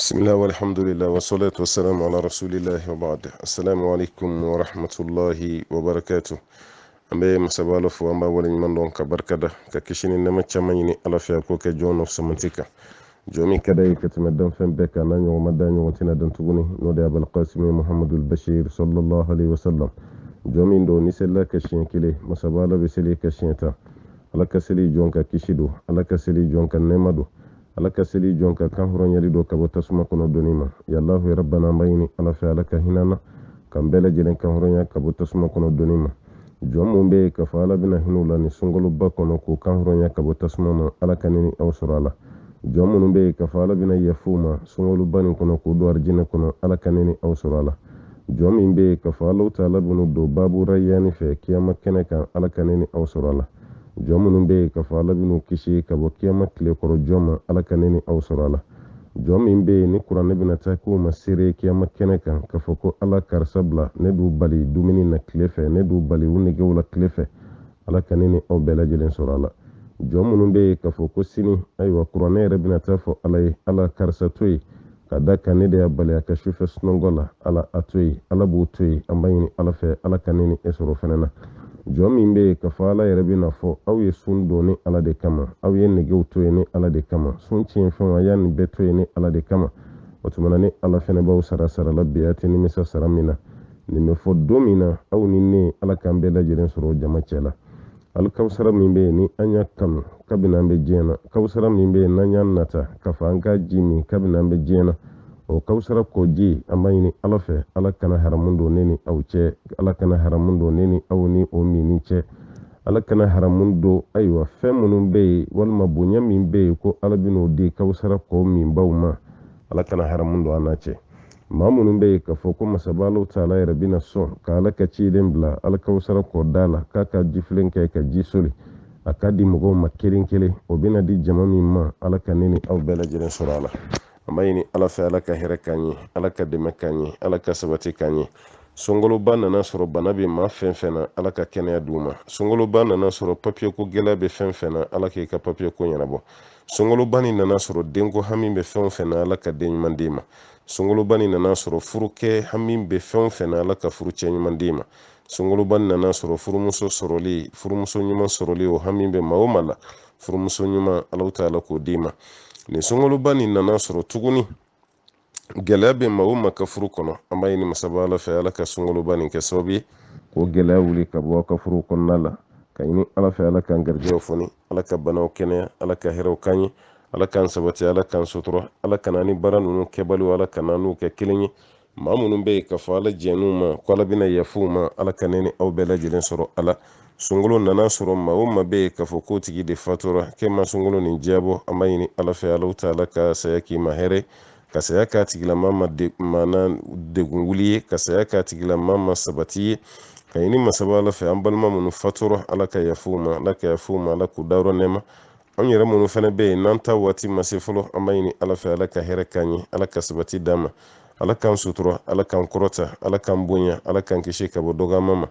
بسم الله والحمد لله والصلاة والسلام على رسول الله وبعد. السلام عليكم ورحمة الله وبركاته. ambe masabalo fo amba wala man don ka barkada ka kishini nama chamani ala fiya ko ke jono samantika jomi kada yi katuma dan fen be ka nan yo madan yo tina dan tuguni no de abul qasim muhammadul bashir sallallahu alaihi wasallam jomi ndo ni sella ka shin kile masabalo be sele ka shinta ala ka seli jonka kishido ala ka seli jonka nemado ala ka seli jonka kan horon yali do ka bota suma kono donima ya allah rabbana bayni ala fiya ala ka hinana kan bele jelen kan horon ya ka bota suma kono donima jomu be ka fala bina hinula ni sungolu bakono ko kan horonya ka bota suma ala kanini awsurala jomu be ka fala bina yafuma sungolu bani kono ko do arjina kono ala kanini awsurala jomu be ka fala taala bunu do babu rayani fe kiyama keneka ala kanini awsurala jomu be ka fala binu kishi ka bo kiyama kile koro joma ala kanini awsurala jomu be ni qur'an bina ta ko masire kiyama keneka ka foko ala karsabla ne du bali dumini na klefe ne du bali woni gewla klefe ala kanini o bela jelen sorala jomu be ka foko sini aywa qur'an bina ta fo ala karsatoy kada kanide bali ka shufe snongola ala atoy ala butoy ambayini ala fe ala kanini esoro fenana jomi be ka fala bina fo aw ye sundo ni ala de kama aw ye nege utoy ni ala de kama sun cin fon ya ni betoy ni ala de kama otumana ni ala fene baw sara labbiyati ni misa saramina ni me fo domina aw ni ne ala kambe la jeren soro jama cela al kawsara min be ni anya kanu kabina be jena kawsara min be nanya nata kafanga jimi kabina be jena o kawsara ko ji amayni ala fe ala kana haramundo neni awce ala kana haramundo neni awni o mini ce ala kana haramundo aywa femunun be walma bunya min be ko ala bino di kawsara ko min bawma ala kana haramundo anace mamunun be ka foko masabalo taala ya rabina so ka ala ka ci den bla ala kawsara ko dala ka jiflen ka jisoli akadi mugo makirin kele o bina di jamami ma ala kaneni aw bela jeren surala amayini ala fe ala ka hera kanyi ala ka deme kanyi ala ka sabati kanyi songolo banna na soro banabi ma fenfena ala ka kenya duma songolo banna na soro papier ko gela be fenfena ala ka papier ko yanabo songolo bani na soro dengo hamin be fenfena ala ka den mandima songolo bani na soro furuke hamin be fenfena ala ka furu chen mandima songolo bani na soro furumuso soroli furumuso nyuma soroli o hamin be mawmala furumuso nyuma ala taala ko dima ni songolo bani na soro tuguni gelabe mawuma ka furu kono amayini masabala fe ala ka songolo bani ke sobi ko gela wuli ka bo ka furu kono la kayini ala fe ala kan garjew foni ala ka banaw kene ala ka hero kanyi ala kan sabati ala kan sutro ala kanani baranu kebalu ala kananu ke kilinyi mamunun be ka fala jenuma kola bina yafuma ala kaneni aw bela jilen soro ala sungulu nana soro mawuma be ka foko tigi de fatura kema sungulu nin jabo amayini ala fe ala taala ka sayaki mahere ka sayaka tigila mama de mana de gunguliye ka sayaka tigila mama sabati kayini masabala fe ambalma mun fatura ala ka yafuma ala ka yafuma ala ku dawro nema an yɛrɛ minnu fana bɛ yen n'an ta waati ma se fɔlɔ an b'a ɲini ala fɛ ala ka hɛrɛ k'an ye ala ka sabati d'an ma ala k'an sutura ala k'an kɔrɔta ala k'an bonya ala k'an kisi ka bɔ dɔgɔyama ma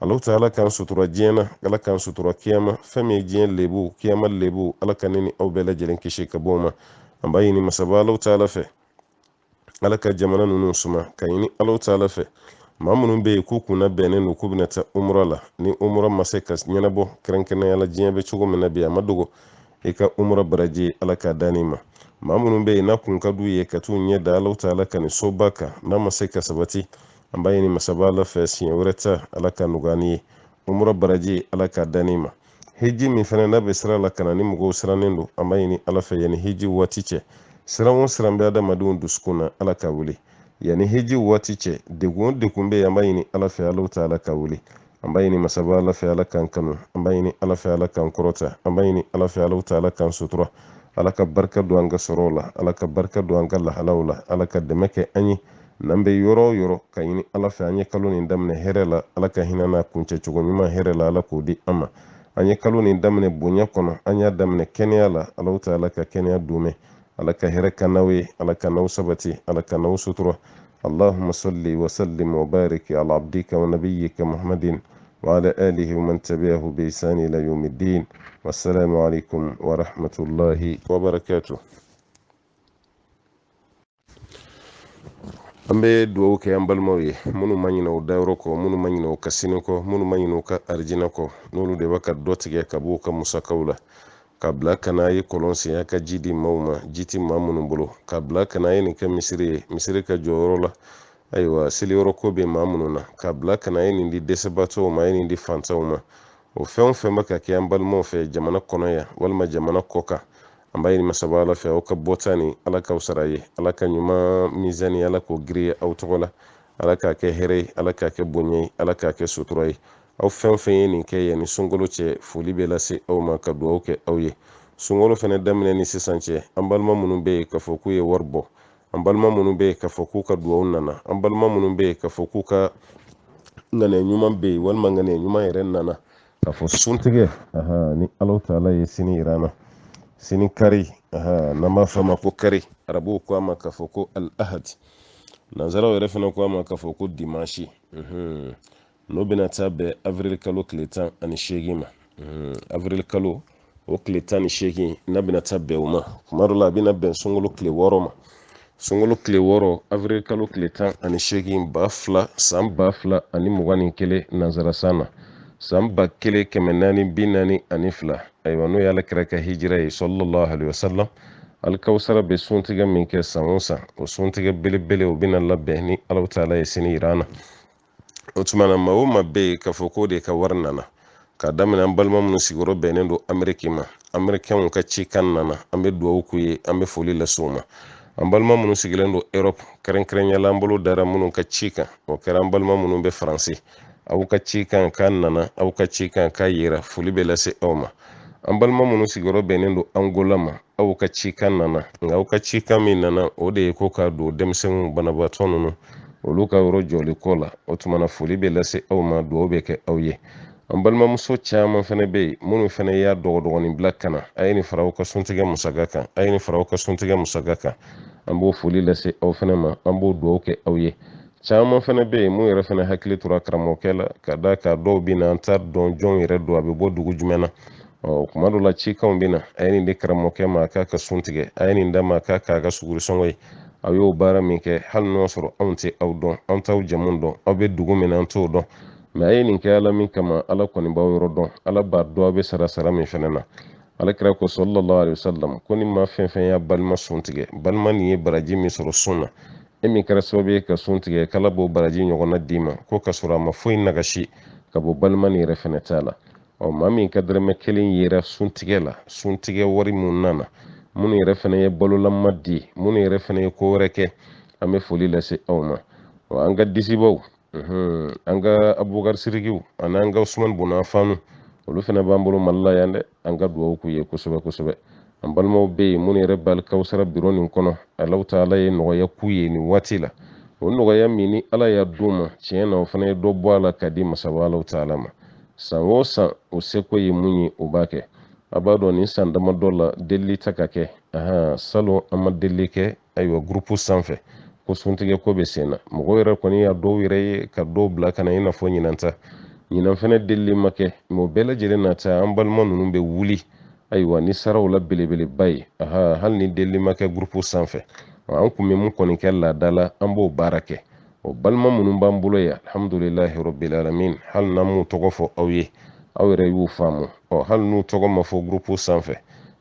ala ta ala k'an sutura diɲɛ na ala k'an sutura kiyama fɛn min ye diɲɛ lebu kiyama lebu ala ka ne ni aw bɛɛ lajɛlen kisi ka bɔ o ma an b'a ɲini masaba ala ta ala fɛ ala ka jamana ninnu suma ka ɲini ala ta ala fɛ maa minnu bɛ yen k'u kunna bɛnnen don k'u bɛna taa umra la ni umra ma se ka ɲɛnabɔ kɛrɛnkɛrɛnnenya la diɲɛ bɛ cogo min na bi a ma dogo i ka umra baraji ala ka dani ma maa minnu bɛ yen n'a kun ka d'u ye ka t'u ɲɛ da ala ta ala ka nin soba kan n'a ma se ka sabati an b'a ɲini masaba ala fɛ siɲɛ wɛrɛ ta ala ka nɔgɔya ni ye umra baraji ala ka dani ma hiji min fana n'a bɛ sira la ka na ni mɔgɔw sirannen don an b'a ɲini ala fɛ yanni hiji waati cɛ siran o siran bɛ adamadenw dusukun na ala ka wuli yanni hiji waati cɛ degun o degun bɛ yen an b'a ɲini ala fɛ ala ta ala ka wuli an b'a ɲini masaba ala fɛ ala kan kanu an b'a ɲini ala fɛ ala kan kɔrɔta an b'a ɲini ala fɛ ala ta ala kan sutura ala ka barika don an ka sɔrɔw la ala ka barika don an ka lahalaw la ala ka dɛmɛ kɛ an ye n'an bɛ yɔrɔ o yɔrɔ ka ɲini ala fɛ an ye kalo nin daminɛ hɛrɛ la ala ka hinɛ n'a kuncɛ cogo ɲuman hɛrɛ la ala k'o di an ma an ye kalo nin daminɛ bonya kɔnɔ an y'a daminɛ kɛnɛya la ala ta ala ka kɛnɛya d'umɛ ala ka hɛrɛ ka n'aw ye ala ka n'aw sabati ala ka n'aw sutura اللهم صل وسلم وبارك على عبدك ونبيك محمد وعلى آله ومن تبعه بإحسان إلى يوم الدين والسلام عليكم ورحمة الله وبركاته. an bɛ dugawu kɛ an balimaw ye minnu ma ɲinɛ o dayɔrɔ kɔ, minnu ma ɲinɛ o ka sini kɔ, minnu ma ɲinɛ o ka arijinɛ kɔ, n'olu de bɛ ka dɔ tigɛ ka b'u ka musakaw la, ka bila ka n'a ye kɔlɔn sen a ka ji di maaw ma, ji ti maa minnu bolo, ka bila ka n'a ye nin kɛ misiri ye, misiri ka jɔyɔrɔ la, ayiwa seliyɔrɔ ko bɛ maa minnu na, ka bila ka n'a ye nin di dɛsɛbaatɔw ma, a ye nin di fantanw ma. O fɛn o fɛn bɛ ka kɛ an balimaw fɛ jamana kɔnɔ yan walima jamana kɔ kan, an b'a ɲini masaba Ala fɛ aw ka bɔta ni Ala k'aw sara ye, Ala ka ɲuman mizani Ala k'o giriya aw tɔgɔ la, Ala k'a kɛ hɛrɛ ye, Ala k'a kɛ bonya ye, Ala k'a kɛ sutura ye. Aw fɛn fɛn ye nin kɛ yanni sunkalo cɛ, foli bɛ lase aw ma, ka dugawu kɛ aw ye. Sunkalo fɛnɛ daminɛ ni sisan cɛ, an balima minnu bɛ yen k'a fɔ k'u ye wari bɔ, an balima minnu bɛ yen k'a fɔ k'u ka dugawu nana, an balima minnu bɛ yen k'a fɔ k'u ka ŋaniya ɲuman bɛ yen walima ŋaniya ɲuman yɛrɛ nana, k'a fɔ suntigɛ ni Alahu taala ye sini yira an na, sini kari n'an b'a fɔ a ma ko kari, arabuw ko a ma k'a fɔ ko al-ahad, nanzaraw yɛrɛ fana ko a ma k'a fɔ ko dimanche, n'o bɛna taa bɛn avril kalo tile 18 ma, avril kalo o tile 18 n'a bɛna taa bɛn o ma, kuma dɔ la a bɛna bɛn sunkalo tile 6 ma, sunkalo tile 6 avril kalo tile 18 san 2021 nanzarasan na, san 1442, ayiwa n'o ye Alakira ka hijira ye sallallahu alaihi wasallam, alikawusara bɛ suntigɛ min kɛ san o san, o suntigɛ belebele o bɛna labɛn ni Alahu taala ye sini yira an na. O tuma na maa o maa bɛ yen k'a fɔ k'o de ka wari nana, k'a daminɛ an balima minnu sigiyɔrɔ bɛnnen don Ameriki ma, Amerikɛnw ka cikan nana, an bɛ dugawu k'u ye, an bɛ foli lase u ma. An balima minnu sigilen don Europe, kɛrɛnkɛrɛnyala an bolo dara minnu ka ci kan, o kɛra an balima minnu bɛ Faransi, aw ka ci kan k'a nana, aw ka ci kan k'a yera, foli bɛ lase aw ma. An balima minnu sigiyɔrɔ bɛnnen don Angola ma, aw ka ci kan nana, nka aw ka ci kan min nana o de ye ko ka don denmisɛnninw banabaatɔ ninnu olu ka yɔrɔ jɔli ko la, o tuma na foli bɛ lase aw ma, dugawu bɛ kɛ aw ye. An balimamuso caman fana bɛ yen minnu fana y'a dɔgɔdɔgɔnin bila ka na, a ye nin fara aw ka suntigɛ musaka kan, a ye nin fara aw ka suntigɛ musaka kan, an b'o foli lase aw fana ma, an b'o dugawu kɛ aw ye. Caman fana bɛ yen mun yɛrɛ fana hakili tora karamɔgɔkɛ la, ka da ka dɔw bɛ na an t'a dɔn jɔn yɛrɛ don, a bɛ bɔ dugu jumɛn na, kuma dɔ la cikanw bɛ na, a ye nin di karamɔgɔkɛ ma a k'a ka suntigɛ, a ye nin d'a ma a k'a k'a ka sugurisɔngɔ ye. Aw y'o baara min kɛ hali n'o sɔrɔ anw tɛ aw dɔn, an t'aw jamu dɔn, aw bɛ dugu min na an t'o dɔn, mɛ a ye nin kɛ Ala min kama, Ala kɔni b'aw yɔrɔ dɔn, Ala b'a dɔn aw bɛ sara min fana na. Alakira ko sallallahu alaihi wasallam ko ni maa fɛn fɛn y'a balima sun tigɛ, balima nin ye baraji min sɔrɔ sun na, e min kɛra sababu ye ka sun tigɛ, k'Ala b'o baraji ɲɔgɔnna d'i ma, ko ka sɔrɔ a ma foyi nagasi ka bɔ balima nin yɛrɛ fɛnɛ t'a la. Maa min ka dɔrɔmɛ 1 yera suntigɛ la, suntigɛ wari mun nana, minnu yɛrɛ fana ye balolama di, minnu yɛrɛ fana ye ko wɛrɛ kɛ, an bɛ foli lase aw ma. An ka disibaw, an ka Abubakar Sirikiw ani an ka Usumani Bonafanu, olu fana b'an bolo Mali la yan dɛ, an ka dugawu k'u ye kosɛbɛ kosɛbɛ. An balimaw bɛ yen minnu yɛrɛ bɛ Alikawusara biro nin kɔnɔ, Alahu taala ye nɔgɔya k'u ye nin waati la, o nɔgɔya min ni Ala y'a d'u ma, tiɲɛ na o fana ye dɔ bɔ a la ka di masaba Alahu taala ma. San o san o seko ye mun ye o b'a kɛ. A b'a dɔn nin san damadɔ la delili ta ka kɛ, salon an ma delili kɛ, ayiwa gurupu sanfɛ ko suntigɛ ko bɛ sen na, mɔgɔw yɛrɛ kɔni y'a dɔw yɛrɛ ye ka dɔw bila ka na i n'a fɔ ɲinan ta, ɲinan fɛnɛ delili ma kɛ, mɛ o bɛɛ lajɛlen na ta an balima ninnu bɛ wuli, ayiwa ni saraw la belebeleba ye, hali ni delili ma kɛ gurupu sanfɛ, an kun bɛ mun kɔni kɛ laada la an b'o baara kɛ. O balima minnu b'an bolo yan alhamdulilahi rabbil alamin, hali n'an m'u tɔgɔ fɔ aw ye, aw yɛrɛ y'u faamu, hali n'u tɔgɔ ma fɔ gurupu sanfɛ,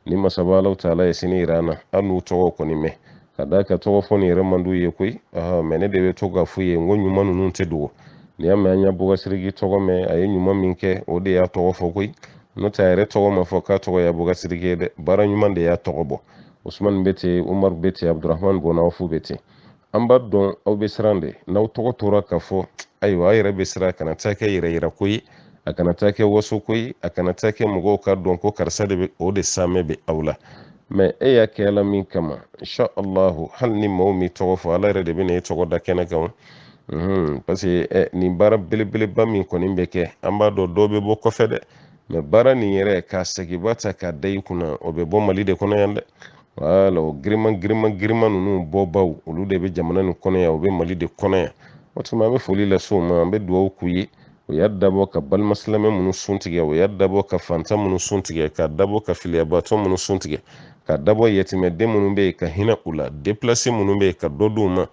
ni masaba Alahu taala ye sini yira an na, hali n'u tɔgɔ kɔni mɛn, ka da ka tɔgɔ fɔ nin yɛrɛ man d'u ye koyi, mɛ ne de bɛ to ka f'u ye n ko ɲuman ninnu tɛ dogo, ni y'a mɛn an y'a Abubakar Siriki tɔgɔ mɛn, a ye ɲuman min kɛ o de y'a tɔgɔ fɔ koyi, n'o tɛ a yɛrɛ tɔgɔ ma fɔ k'a tɔgɔ ye Abubakar Siriki ye dɛ, baara ɲuman de y'a tɔgɔ bɔ. Usumani bɛ ten, Umaru bɛ ten, Abdurahmani Bonawfu bɛ ten. An b'a dɔn aw bɛ siran de, n'aw tɔgɔ tora ka fɔ, ayiwa aw yɛrɛ bɛ siran, a kana taa kɛ yɛrɛ yira ko ye, a kana taa kɛ waso ko ye, a kana taa kɛ mɔgɔw ka dɔn ko karisa de bɛ o de saamɛ bɛ aw la. Mɛ e y'a kɛ Ala min kama, insha Allahu, hali ni maaw m'i tɔgɔ fɔ, Ala yɛrɛ de bɛ na e tɔgɔ da kɛnɛ kan, parce que nin baara belebeleba min kɔni bɛ kɛ, an b'a dɔn dɔw bɛ bɔ kɔfɛ dɛ, mɛ baara nin yɛrɛ k'a seginba ta k'a da i kunna, o bɛ bɔ Mali de kɔnɔ yan dɛ. Wala, o giriman ninnu bɔbaw, olu de bɛ jamana nin kɔnɔ yan, o bɛ Mali de kɔnɔ yan. O tuma an bɛ foli lase u ma, an bɛ dugawu k'u ye, o y'a dabɔ ka balima silamɛ minnu sun tigɛ, o y'a dabɔ ka fantan minnu sun tigɛ, ka dabɔ ka filiyabaatɔ minnu sun tigɛ, ka dabɔ yatimɛden minnu bɛ yen ka hinɛ u la, déplacé minnu bɛ yen ka dɔ d'u ma,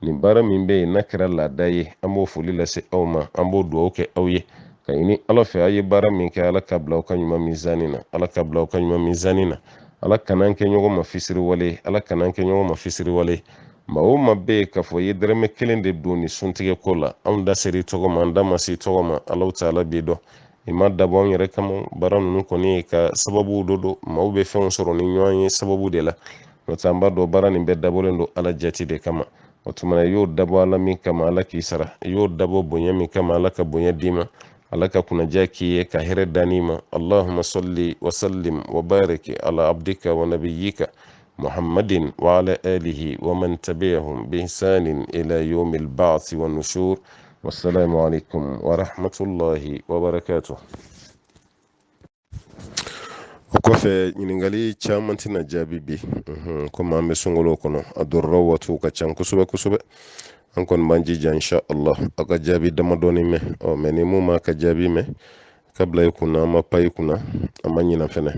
nin baara min bɛ yen n'a kɛra laada ye an b'o foli lase aw ma an b'o dugawu kɛ aw ye ka ɲini ala fɛ a ye baara min kɛ ala ka bila aw ka ɲuman mizani na ala ka bila aw ka ɲuman mizani na ala kan'an kɛ ɲɔgɔn ma fisiriwale ala kan'an kɛ ɲɔgɔn ma fisiriwale maa o maa bɛ yen k'a fɔ i ye dɛrɛmɛ kelen de don nin suntigɛ ko la anw da ser'i tɔgɔ ma an da ma se tɔgɔ ma alaw taala b'i dɔn i ma dabɔ anw yɛrɛ kama baara ninnu kɔni ye ka sababu dɔ don maaw bɛ fɛnw sɔrɔ ni ɲɔgɔn ye sababu de la n'o tɛ an b'a dɔn baara nin bɛɛ dabɔlen don ala jati de kama o tuma na i y'o dabɔ ala min kama ala k'i sara i y'o dabɔ bonya min kama ala ka bonya d'i ma ala ka kunnaja k'i ye ka hɛrɛ dan'i ma allahumma salli wa sallim wa barik ala abdika wa nabiyyika محمد وعلى آله ومن تبعهم بإحسان إلى يوم البعث والنشور والسلام عليكم ورحمة الله وبركاته. o kɔfɛ ɲiningali caman tɛna jaabi bi komi an bɛ sunkalo kɔnɔ a dɔrɔrɔ waatiw ka ca kosɛbɛ kosɛbɛ an kɔni b'an jija insha Allah aw ka jaabi damadɔni mɛn mɛ ni mun m'a ka jaabi mɛn ka bila i kunna an ma pa i kunna an ma ɲina fɛnɛ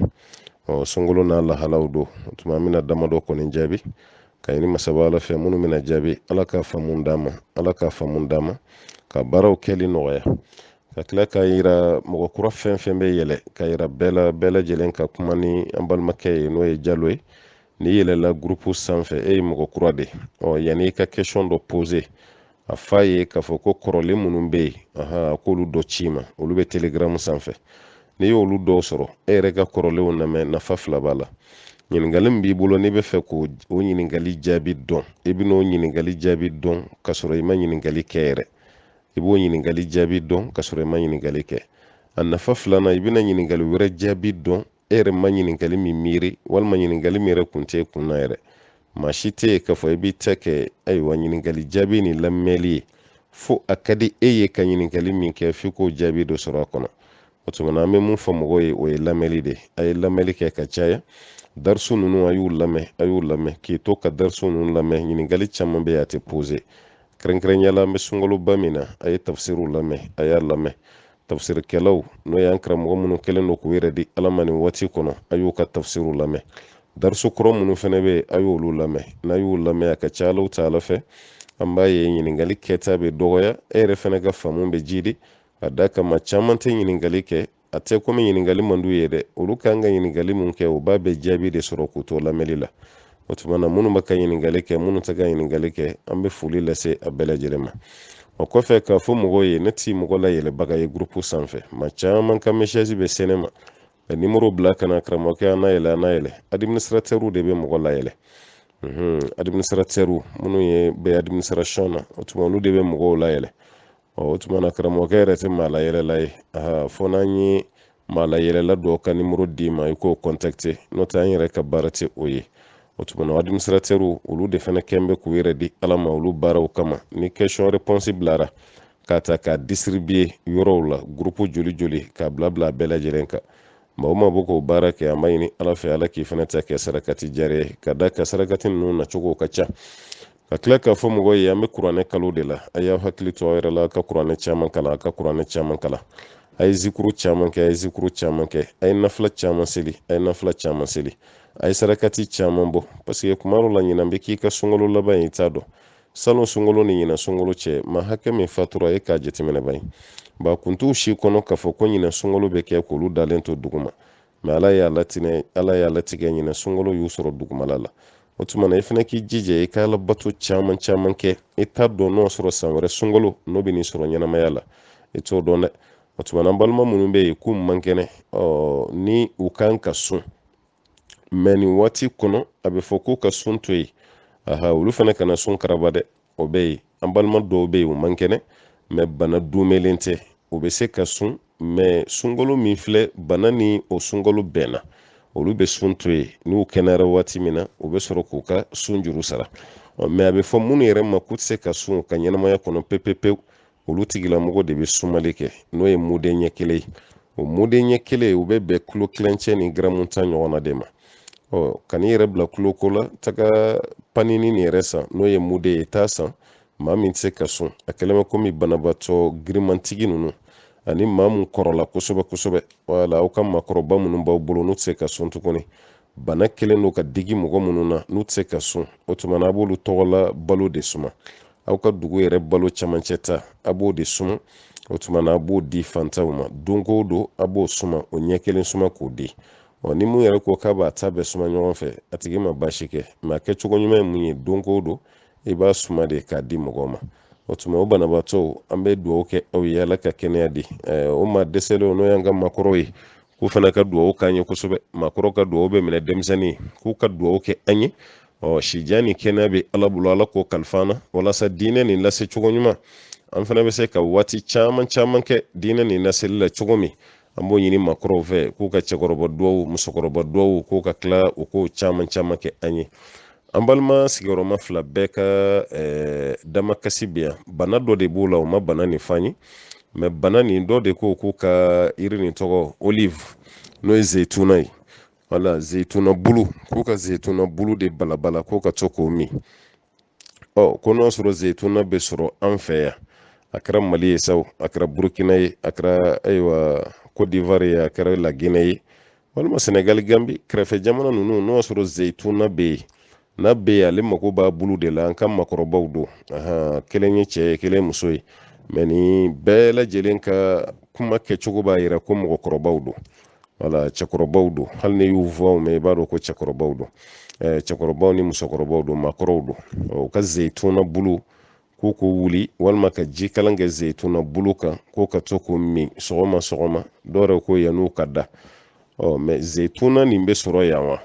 sunkalo n'a lahalaw don o tuma an bɛna damadɔ kɔni jaabi ka ɲini masaba ala fɛ minnu bɛna jaabi ala ka faamu d'an ma ala ka faamu d'an ma ka baaraw kɛli nɔgɔya ka tila k'a yira mɔgɔ kura fɛn fɛn bɛ yɛlɛ ka yira bɛɛ lajɛlen ka kuma ni an balimakɛ ye n'o ye Jalo ye n'i yɛlɛla gurupu sanfɛ e ye mɔgɔ kura de yanni i ka question dɔ pose a f'a ye k'a fɔ ko kɔrɔlen minnu bɛ yen a k'olu dɔ ci ma olu bɛ telegram sanfɛ n'i y'olu dɔw sɔrɔ e yɛrɛ ka kɔrɔlenw lamɛn nafa fila b'a la ɲininkali min b'i bolo n'i bɛ fɛ k'o ɲininkali jaabi dɔn i bɛ n'o ɲininkali jaabi dɔn k'a sɔrɔ i ma ɲininkali kɛ yɛrɛ i b'o ɲininkali jaabi dɔn k'a sɔrɔ i ma ɲininkali kɛ a nafa filanan i bɛna ɲininkali wɛrɛ jaabi dɔn e yɛrɛ ma ɲininkali min miiri walima ɲininkali min yɛrɛ kun t'e kunna yɛrɛ maa si tɛ yen k'a fɔ i b'i ta kɛ ayiwa ɲininkali jaabi ni lamɛnli ye fo a ka di e ye ka ɲininkali min kɛ f'i k'o jaabi dɔ sɔrɔ a kɔnɔ o tuma na an bɛ mun fɔ mɔgɔw ye o ye lamɛnli de a ye lamɛnli kɛ ka caya darisu ninnu a y'u lamɛn k'i to ka darisu ninnu lamɛn ɲininkali caman bɛ yen a tɛ pose kɛrɛnkɛrɛnnenya la an bɛ sunkaloba min na a ye tafsiriw lamɛn a y'a lamɛn tafsirikɛlaw n'o y'an karamɔgɔ minnu kɛlen don k'u yɛrɛ di ala ma nin waati kɔnɔ a y'u ka tafsiriw lamɛn darisu kɔrɔ minnu fana bɛ yen a y'olu lamɛn n'a y'u lamɛn a ka ca alaw ta ala fɛ an b'a ye ɲininkali kɛta bɛ dɔgɔya e yɛrɛ fana ka faamu bɛ jidi a da kama caman tɛ ɲininkali kɛ a tɛ komi ɲininkali man d'u ye dɛ olu kan ka ɲininkali mun kɛ o b'a bɛ jaabi de sɔrɔ k'u to lamɛnli la o tuma na minnu bɛ ka ɲininkali kɛ minnu tɛ ka ɲininkali kɛ an bɛ foli lase a bɛɛ lajɛlen ma o kɔfɛ k'a fɔ mɔgɔw ye ne ti mɔgɔ layɛlɛbaga ye gurupu sanfɛ maa caman ka message bɛ sɛnɛ ma ka nimero bila ka na karamɔgɔkɛ an na yɛlɛ administrateurs de bɛ mɔgɔ layɛlɛ administrateurs minnu bɛ administration na o tuma olu de bɛ mɔgɔw layɛlɛ o tuma na karamɔgɔkɛ yɛrɛ tɛ maa layɛlɛla ye fɔ n'an ye maa layɛlɛla dɔw ka nimero d'i ma i k'o contacter n'o tɛ an yɛrɛ ka baara tɛ o ye o tuma na administrateurs olu de fana kɛn bɛ k'u yɛrɛ di ala ma olu baaraw kama ni question réponse bilara k'a ta k'a distribuer yɔrɔw la groupe joli k'a bila a bɛɛ lajɛlen kan maa o maa bɛ k'o baara kɛ an b'a ɲini ala fɛ ala k'i fana ta kɛ sarakati jariya ye ka da ka sarakati ninnu nacogo ka ca ka tila k'a fɔ mɔgɔw ye an bɛ kuranɛ kalo de la a y'aw hakili to aw yɛrɛ la a ka kuranɛ caman kalan a ye zikuru caman kɛ a ye nafila caman seli a ye sarakati caman bɔ parce que kuma dɔw la ɲinan bɛ k'i ka sunkalo laban ye i t'a dɔn salon sunkalo ni ɲinan sunkalo cɛ maa hakɛ min fatura e k'a jateminɛ ban ye ba kun t'u si kɔnɔ k'a fɔ ko ɲinan sunkalo bɛ kɛ k'olu dalen to duguma mɛ ala y'a latigɛ ɲinan sunkalo y'u sɔrɔ dugumala la o tuma na i fana k'i jija i ka alabato caman kɛ i t'a dɔn n'o sɔrɔ san wɛrɛ sunkalo n'o bɛ n'i sɔrɔ ɲɛnamaya la i t'o dɔn dɛ o tuma na an balima minnu bɛ yen k'u man kɛnɛ ni u kan ka sun mɛ nin waati kɔnɔ a bɛ fɔ k'u ka sun to yen olu fana kana sun karaba dɛ o bɛ yen an balima dɔw bɛ yen u man kɛnɛ mɛ bana dunmɛlen tɛ u bɛ se ka sun mɛ sunkalo min filɛ bana ni o sunkalo bɛnna olu bɛ sun to yen n'u kɛnɛyara waati min na u bɛ sɔrɔ k'u ka sun juru sara mɛ a bɛ fɔ minnu yɛrɛ ma k'u tɛ se ka sun ka ɲɛnamaya kɔnɔ pewu olu tigilamɔgɔ de bɛ sumali kɛ n'o ye muden ɲɛ kelen ye o muden ɲɛ kelen u bɛ bɛn kilo kilancɛ ni garamu tan ɲɔgɔnna de ma kan'i yɛrɛ bila kuloko la taga panini nin yɛrɛ san n'o ye muden ye t'a san maa min tɛ se ka sun a kɛlen bɛ komi banabaatɔ girimantigi ninnu ani maa mun kɔrɔla kosɛbɛ wala aw ka maakɔrɔba minnu b'aw bolo n'u tɛ se ka sun tuguni bana kelen don ka digi mɔgɔ minnu na n'u tɛ se ka sun o tuma na a b'olu tɔgɔla balo de suma aw ka dugu yɛrɛ balo camancɛ ta a b'o de suma o tuma na a b'o di fantanw ma don ko don a b'o suma o ɲɛ kelen suma k'o di ni mun yɛrɛ ko k'a b'a ta bɛɛ suma ɲɔgɔn fɛ a tigi ma baasi kɛ mɛ a kɛcogo ɲuman ye mun ye don ko don i b'a suma de k'a di mɔgɔw ma o tuma o banabaatɔw an bɛ dugawu kɛ aw ye Ala ka kɛnɛya di o maa dɛsɛlenw n'o y'an ka maakɔrɔw ye k'u fana ka dugawu k'an ye kosɛbɛ maakɔrɔw ka dugawu bɛ minɛ denmisɛnnin k'u ka dugawu kɛ an ye sijan ni kɛnɛya bɛ Ala bolo Ala k'o kalifa an na walasa diinɛ nin lase cogo ɲuman an fana bɛ se ka waati caman caman kɛ diinɛ nin laseli la cogo min an b'o ɲini maakɔrɔw fɛ k'u ka cɛkɔrɔba dugawu musokɔrɔba dugawu k'u ka tila u k'o caman caman kɛ an ye an balima sigiyɔrɔma fila bɛɛ ka damakasi bɛ yan bana dɔ de b'o la o ma bana nin f'an ye mɛ bana nin dɔ de ko k'u ka yiri nin tɔgɔ olive n'o ye zeyituna ye wala zeyituna bulu k'u ka zeyituna bulu de balabala k'u ka to k'o min ko n'o sɔrɔ zeyituna bɛ sɔrɔ an fɛ yan a kɛra mali ye sa a kɛra burukina ye a kɛra ayiwa Côte d'Ivoire ye a kɛra laginɛ ye walima Senegal Gambi kɛrɛfɛ jamana ninnu n'o sɔrɔ zeyituna bɛ yen n'a bɛ yen ale mako b'a bulu de la an ka makɔrɔbaw don kelen ye cɛ ye kelen muso ye mɛ ni bɛɛ lajɛlen ka kuma kɛcogo b'a yira ko mɔgɔkɔrɔbaw don wala cɛkɔrɔbaw don hali ni y'u fɔ mɛ i b'a dɔn ko cɛkɔrɔbaw don cɛkɔrɔbaw ni musokɔrɔbaw don maakɔrɔw don u ka zeyituna bulu k'u ko wuli walima ka jikalan kɛ zeyituna bulu kan k'o ka to k'o min sɔgɔma sɔgɔma dɔw yɛrɛ ko yan'u ka da mɛ zeyituna nin bɛ sɔrɔ yan wa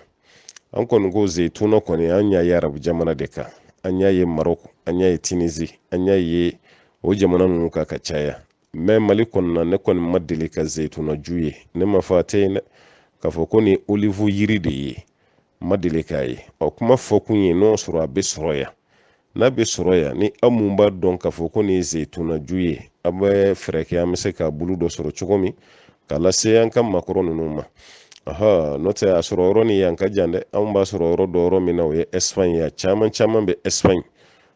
an kɔni ko zeyituna kɔni an y'a ye arabu jamana de kan an y'a ye Marok an y'a ye Tunisie an y'a ye o jamana ninnu kan ka caya mɛ Mali kɔnɔna ne kɔni ma deli ka zeyituna ju ye ne ma fɔ a tɛ yen dɛ k'a fɔ ko nin olive yiri de ye ma deli k'a ye kuma fɔ kun ye n'o sɔrɔ a bɛ sɔrɔ yan n'a bɛ sɔrɔ yan ni aw mun b'a dɔn k'a fɔ ko nin ye zeyituna ju ye a bɛ fɛɛrɛ kɛ an bɛ se ka bulu dɔ sɔrɔ cogo min k'a lase an ka maakɔrɔ ninnu ma n'o tɛ a sɔrɔ yɔrɔ nin yan ka jan dɛ anw b'a sɔrɔ yɔrɔ dɔ yɔrɔ min na o ye Espagne a caman caman bɛ Espagne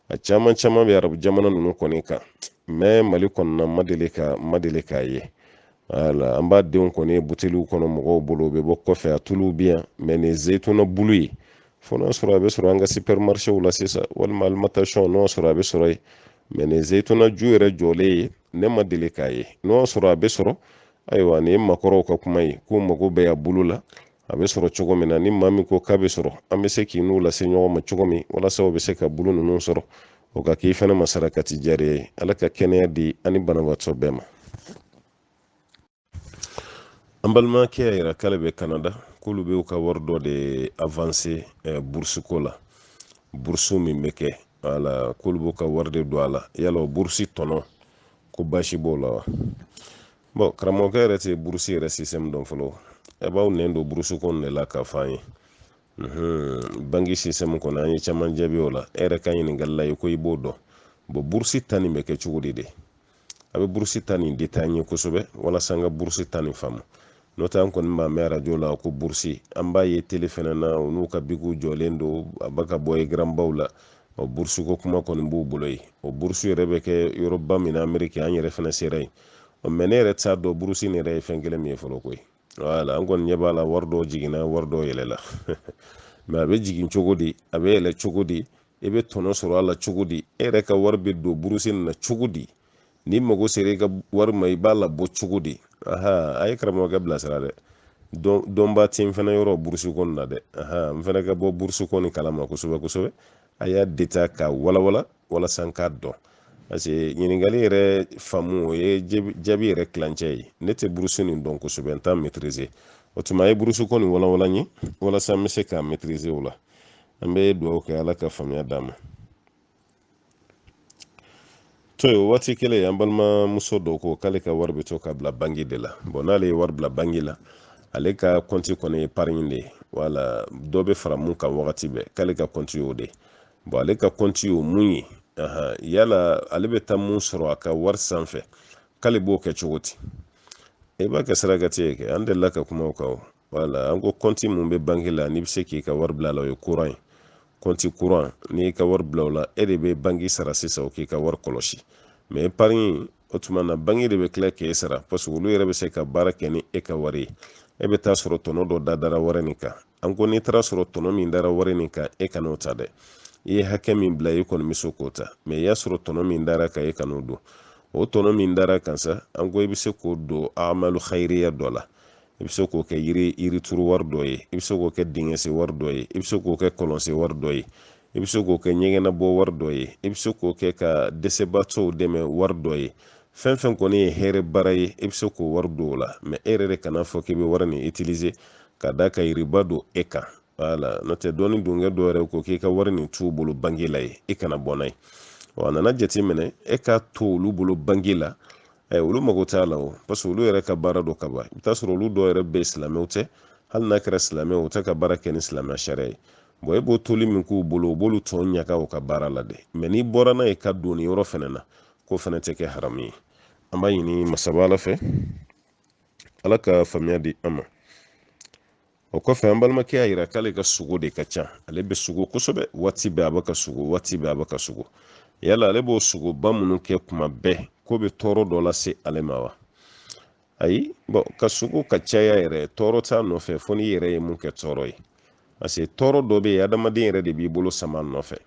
a caman caman bɛ arabu jamana ninnu kɔni kan mɛ Mali kɔnɔna ma deli k'a ye wala an b'a denw kɔni buteliw kɔnɔ mɔgɔw bolo u bɛ bɔ kɔfɛ a tuluw bɛ yan mɛ nin zeyituna bulu ye fo n'a sɔrɔ a bɛ sɔrɔ an ka supermarché la sisan walima alimentation n'o sɔrɔ a bɛ sɔrɔ yen mɛ nin zeyituna ju yɛrɛ jɔlen ye ne ma deli k'a ye n'o sɔrɔ a bɛ sɔrɔ ayiwa nin ye maakɔrɔw ka kuma ye k'u mago bɛ a bulu la a bɛ sɔrɔ cogo min na ni maa min ko k'a bɛ sɔrɔ an bɛ se k'i n'u lase ɲɔgɔn ma cogo min walasa u bɛ se ka bulu ninnu sɔrɔ o ka k'i fana ma sarakati jariya ye Ala ka kɛnɛya di ani banabaatɔ bɛɛ ma an balimakɛ y'a yira k'ale bɛ Canada k'olu bɛ u ka wari dɔ de avancer bourse ko la bourse min bɛ kɛ wala k'olu b'u ka wari de don a la yala o bourse tɔnɔ ko baasi b'o la wa bon karamɔgɔkɛ yɛrɛ tɛ bourse yɛrɛ système dɔn fɔlɔ e b'aw nɛn don bourse ko de la k'a fɔ an ye banque système kɔnɔ an ye caman jaabi o la e yɛrɛ ka ɲininkali la i ko i b'o dɔn bon bourse ta nin bɛ kɛ cogo di a bɛ bourse ta nin détail ɲɛ kosɛbɛ walasa an ka bourse ta nin faamu n'o tɛ an kɔni b'a mɛn arajo la ko bourse an b'a ye télé fɛnɛ na u n'u ka bigiw jɔlen don a bɛ ka bɔ écran baw la bourse ko kuma kɔni b'u bolo yen o bourse yɛrɛ bɛ kɛ yɔrɔba min na Amérique an yɛrɛ fɛnɛ sera yen mɛ ne yɛrɛ t'a dɔn bourse nin yɛrɛ ye fɛn kelen min ye fɔlɔ koyi wala an kɔni ɲɛ b'a la wari dɔw jiginna wari dɔw yɛlɛla mɛ a bɛ jigin cogo di a bɛ yɛlɛ cogo di i bɛ tɔnɔ sɔrɔ a la cogo di e yɛrɛ ka wari bɛ don bourse nin na cogo di ni mago sera i ka wari ma i b'a labɔ cogo di a ye karamɔgɔkɛ bilasira dɛ dɔnba tɛ n fɛnɛ yɔrɔ bourse ko nin na dɛ n fɛnɛ ka bɔ bourse ko nin kalama kosɛbɛ kosɛbɛ a y'a détail ka walawala walasa n k'a dɔn parce que ɲininkali yɛrɛ faamu o ye jaabi yɛrɛ tilancɛ ye ne tɛ bourse nin dɔn kosɛbɛ n t'a maîtriser o tuma a ye bourse ko nin walawala n ye walasa n bɛ se k'a maîtriser o la an bɛ dugawu kɛ Ala ka faamuya d'a ma to ye waati kelen an balimamuso dɔ ko k'ale ka wari bɛ to ka bila banki de la bon n'ale ye wari bila banki la ale ka compte kɔni ye épargne de ye wala dɔ bɛ fara mun kan wagati bɛɛ k'ale ka compte y'o de bon ale ka compte y'o mun ye yala ale bɛ taa mun sɔrɔ a ka wari sanfɛ k'ale b'o kɛ cogo di i b'a kɛ sarakati ye kɛ an delila ka kuma o kan wala an ko compte mun bɛ banki la n'i bɛ se k'i ka wari bila la o ye courant ye compte courant n'i y'i ka wari bila o la e de bɛ banki sara sisan o k'i ka wari kɔlɔsi mɛ épargne o tuma na banki de bɛ tila k'e sara parce que olu yɛrɛ bɛ se ka baara kɛ ni e ka wari ye e bɛ taa sɔrɔ tɔnɔ dɔ dara wari nin kan an ko n'i taara sɔrɔ tɔnɔ min dara wari nin kan e kan'o ta dɛ i ye hakɛ min bila i kɔni bɛ se k'o ta mɛ i y'a sɔrɔ tɔnɔ min dara kan i kan'o don o tɔnɔ min dara kan sa an ko i bɛ se k'o don amalu khayriya dɔ la i bɛ se k'o kɛ yirituru wari dɔ ye i bɛ se k'o kɛ dingɛse wari dɔ ye i bɛ se k'o kɛ kɔlɔnse wari dɔ ye i bɛ se k'o kɛ ɲɛgɛnnabɔ wari dɔ ye i bɛ se k'o kɛ ka dɛsɛbaatɔw dɛmɛ wari dɔ ye fɛn fɛn kɔni ye hɛrɛ baara ye i bɛ se k'o wari don o la mɛ e yɛrɛ de kana fɔ k'i bɛ wari nin utiliser ka da ka riba don e kan wala n'o tɛ dɔɔni dunkɛ dɔ yɛrɛ ko k'i ka wari nin t'u bolo bange la ye i kana bɔ n'a ye wa a nana jateminɛ e ka to olu bolo bange la olu mago t'a la o parce que olu yɛrɛ ka baara dɔ ka ban i bɛ t'a sɔrɔ olu dɔw yɛrɛ bɛ silamɛw tɛ hali n'a kɛra silamɛw o tɛ ka baara kɛ ni silamɛ sariya ye bon e b'o toli min k'u bolo u b'olu tɔn ɲaga o ka baara la dɛ mɛ n'i bɔra n'a ye ka don nin yɔrɔ fɛnɛ na k'o fɛnɛ tɛ kɛ haramu ye an b'a ɲini masaba ala fɛ ala ka faamuya di an ma o kɔfɛ an balimakɛ y'a yira k'ale ka sugo de ka ca ale bɛ sugo kosɛbɛ waati bɛɛ a bɛ ka sugo waati bɛɛ a bɛ ka sugo yala ale b'o sugoba minnu kɛ kuma bɛɛ ko bɛ tɔɔrɔ dɔ lase ale ma wa ayi bɔn ka sugo ka caya yɛrɛ tɔɔrɔ t'a nɔfɛ fo n'i yɛrɛ ye mun kɛ tɔɔrɔ ye parce que tɔɔrɔ dɔ bɛ yen adamaden yɛrɛ de b'i bolo sama nɔfɛ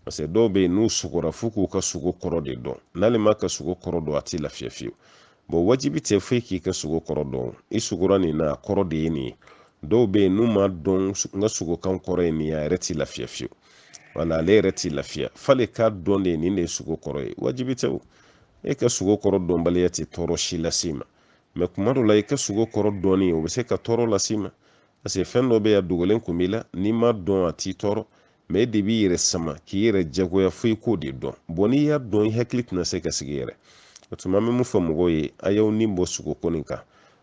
parce que dɔw bɛ yen n'u sugora f'u k'u ka sugo kɔrɔ de dɔn n'ale ma ka sugo kɔrɔ dɔn a t'i lafiya fiyewu bon wajibi tɛ foyi k'i ka sugo kɔrɔ dɔn i sugora nin na a kɔrɔ de ye nin ye dɔw bɛ yen n'u ma dɔn n ka sugokan kɔrɔ ye nin ye a yɛrɛ t'i lafiya fiyewu wala ale yɛrɛ t'i lafiya f'ale k'a dɔn de ye nin de ye sugo kɔrɔ ye wajibi tɛ o e ka sugo kɔrɔ dɔnbaliya tɛ tɔɔrɔ si lase ma mɛ kuma dɔ la i ka sugo kɔrɔ dɔnni o bɛ se ka tɔɔrɔ lase ma parce que fɛn dɔ bɛ yan dogolen kun b'i la n'i ma dɔn a t'i tɔɔrɔ mɛ e de b'i yɛrɛ sama k'i yɛrɛ jagoya fo i k'o de dɔn bon n'i y'a dɔn i hakili tɛna se ka sigi yɛrɛ o tuma an bɛ mun fɔ mɔgɔw ye a y'aw ni bɔ sugo ko nin kan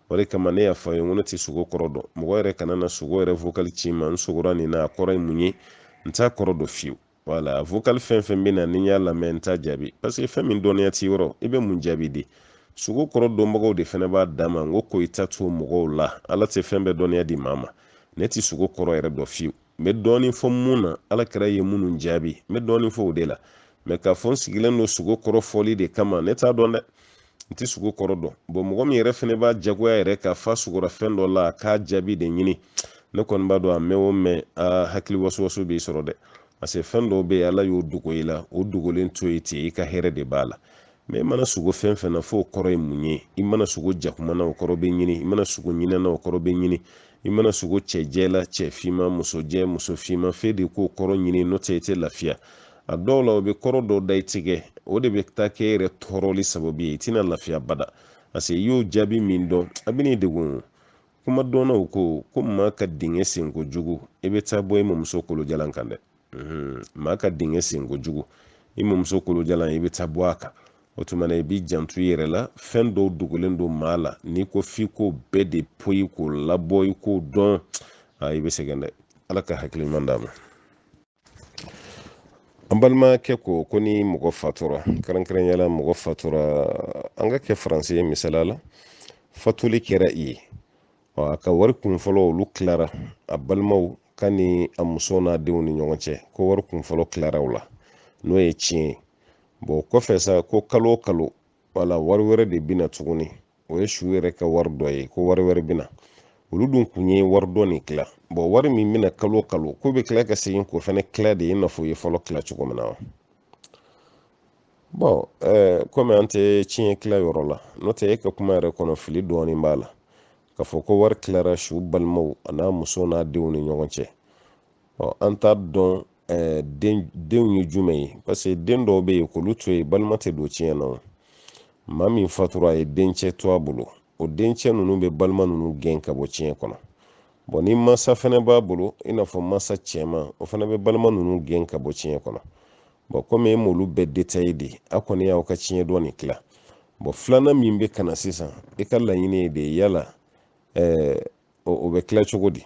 o de kama ne y'a fɔ a ye n ko ne tɛ sugo kɔrɔ dɔn mɔgɔ yɛrɛ kana na sugo yɛrɛ vocal ci ma n sogora nin na a kɔrɔ ye mun ye n t'a kɔrɔ dɔn fiyewu wala vocal fɛn fɛn bɛ na ni n y'a lamɛn n t'a jaabi parce que fɛn min dɔnniya t'i yɔrɔ i bɛ mun jaabi di sugo kɔrɔ dɔnbagaw de fɛnɛ b'a d'a ma n ko ko i ta to mɔgɔw la ala tɛ fɛn bɛɛ dɔnniya di maa ma ne tɛ sugo kɔrɔ yɛrɛ dɔn fiyewu n bɛ dɔɔnin fɔ mun na ala kɛra ye minnu jaabi n bɛ dɔɔnin fɔ o de la mɛ k'a fɔ n sigilen don sugo kɔrɔ fɔli de kama ne t'a dɔn dɛ n tɛ sugo kɔrɔ dɔn bon mɔgɔ min yɛrɛ fɛnɛ b'a jagoya yɛrɛ ka fa sugora fɛn dɔ la a k'a jaabi de ɲini ne kɔni b'a dɔn a mɛn o mɛn a hakili waso b'i sɔrɔ dɛ parce que fɛn dɔw bɛ yen ala y'o dogo i la o dogolen to ye ten i ka hɛrɛ de b'a la mɛ i mana sugo fɛn fɛn na fo o kɔrɔ ye mun ye i mana sugo jakuma na o kɔrɔ bɛ ɲini i mana sugo ɲinɛ na o kɔrɔ bɛ ɲini i mana sugo cɛjɛ la cɛ finma musojɛ muso finma f'e de k'o kɔrɔ ɲini n'o tɛ i tɛ lafiya a dɔw la o bɛ kɔrɔ dɔw da i tigɛ o de bɛ taa kɛ e yɛrɛ tɔɔrɔli sababu ye i tɛna lafiya bada parce que i y'o jaabi min dɔn a bɛ n'i degun kuma dɔnnaw ko maa ka dingɛ sen kojugu i bɛ taa bɔ i mɔmuso kolojalan kan dɛ maa ka dingɛ sen kojugu i mɔmuso kolojalan i bɛ taa bɔ a kan o tuma na i b'i janto i yɛrɛ la fɛn dɔw dogolen don maa la n'i ko f'i k'o bɛɛ de poyi k'o labɔ i k'o dɔn i bɛ sɛgɛn dɛ ala ka hakili ɲuman d'a ma an balimakɛ ko ni mɔgɔ fatura kɛrɛnkɛrɛnyala mɔgɔ fatura an ka kɛ faransi ye misaliya la fatuli kɛra i ye a ka wari kun fɔlɔ olu tilara a balimaw ka ni a muso n'a denw ni ɲɔgɔn cɛ ko wari kun fɔlɔ tilara o la n'o ye tiɲɛ ye bon kɔfɛ sa ko kalo o kalo wala wari wɛrɛ de bina tuguni o ye su yɛrɛ ka wari dɔ ye ko wari wɛrɛ bina olu dun kun ye wari dɔ nin tila bon wari min bɛna kalo o kalo ko bɛ tila ka segin k'o fana tila de i n'a fɔ u ye fɔlɔ tila cogo min na wa bon komi an tɛ tiɲɛ tila yɔrɔ la n'o tɛ e ka kuma yɛrɛ kɔnɔ fili dɔɔnin b'a la k'a fɔ ko wari tilara su balimaw a n'a muso n'a denw ni ɲɔgɔn cɛ an t'a dɔn denw ye jumɛn ye parce que den dɔw bɛ yen k'olu to yen balima tɛ don tiɲɛ na maa min fatura a ye dencɛ to a bolo o dencɛ ninnu bɛ balima ninnu gɛn ka bɔ tiɲɛ kɔnɔ bon ni mansa fana b'a bolo i n'a fɔ mansa cɛman o fana bɛ balima ninnu gɛn ka bɔ tiɲɛ kɔnɔ bon komi e m'olu bɛɛ détaillé de a kɔni y'aw ka tiɲɛ dɔn nin tila bon filanan min bɛ kana sisan i ka laɲini ye de yala o bɛ tila cogo di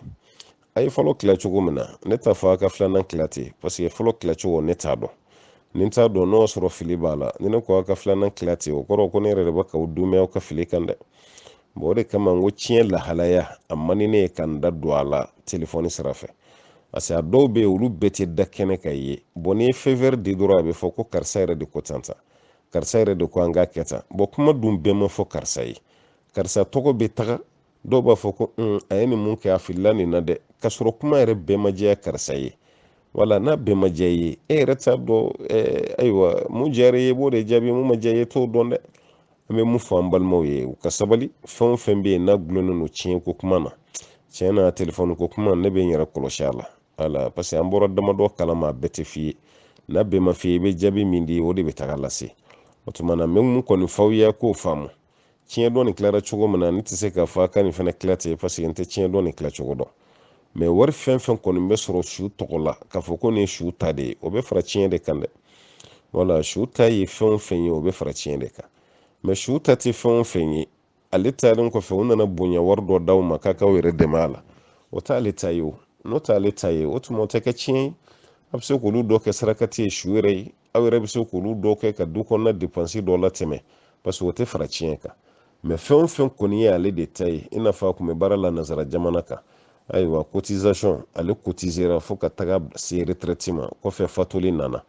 a ye fɔlɔ tila cogo min na ne t'a fɔ a ka filanan tila ten parce que fɔlɔ tila cogo ne t'a dɔn ni n t'a dɔn n'o y'a sɔrɔ fili b'a la ni ne ko a ka filanan tila ten o kɔrɔ ko ne yɛrɛ de bɛ k'aw dumɛ aw ka fili kan dɛ bon o de kama n ko tiɲɛ lahalaya a man di ne ye ka n da don a la telefɔni sira fɛ parce que a dɔw bɛ yen olu bɛɛ tɛ da kɛnɛ kan ye bon n'i ye fɛn wɛrɛ di dɔrɔn a bɛ fɔ ko karisa yɛrɛ de ko tan tan karisa yɛrɛ de ko an k'a kɛ tan bon kuma dun bɛɛ ma fɔ karisa ye karisa tɔgɔ bɛ taga dɔw b'a fɔ ko a ye nin mun kɛ a filila nin na dɛ k'a sɔrɔ kuma yɛrɛ bɛɛ ma diya karisa ye wala n'a bɛɛ ma diya i ye e yɛrɛ t'a dɔn ayiwa mun diyara i ye i b'o de jaabi mun ma diya i ye t'o dɔn dɛ. an bɛ mun fɔ an balimaw ye u ka sabali fɛn o fɛn bɛ yen n'a gulonnen don tiɲɛ ko kuma na tiɲɛ na telefɔni ko kuma ne bɛ n yɛrɛ kɔlɔsi a la wala parce que an bɔra damadɔ kalama a bɛɛ tɛ f'i ye n'a bɛɛ ma f'i ye i bɛ jaabi min di o de bɛ taga lase o tuma na n bɛ mun kɔni f'aw ye k'o faamu tiɲɛ dɔn nin tilara cogo min na ne tɛ se k'a fɔ a ka nin fana tila ten parce que n tɛ tiɲɛ dɔn nin tila cogo dɔn mɛ wari fɛn fɛn kɔni bɛ sɔrɔ su tɔgɔ la k'a fɔ ko nin ye su ta de ye o bɛ fara tiɲɛ de kan dɛ wala su ta ye fɛn o fɛn ye o bɛ fara tiɲɛ de kan mɛ su ta tɛ fɛn o fɛn ye ale talen kɔfɛ u nana bonya wari dɔ d'aw ma k'a k'aw yɛrɛ dɛmɛ a la o t'ale ta ye o n'o t'ale ta ye o tuma o tɛ kɛ tiɲɛ ye a bɛ se k'olu dɔ kɛ sarakati ye su yɛrɛ ye aw yɛrɛ bɛ se k'olu dɔ kɛ ka du kɔnɔna depansi dɔ latɛmɛ parce que o tɛ fara tiɲɛ kan mɛ fɛn o fɛn kɔni ye ale de ta ye i n'a fɔ a tun bɛ baara la nanzara jamana kan ayiwa cotisation ale cotisera fo ka taga se retraite ma kɔfɛ fatuli nana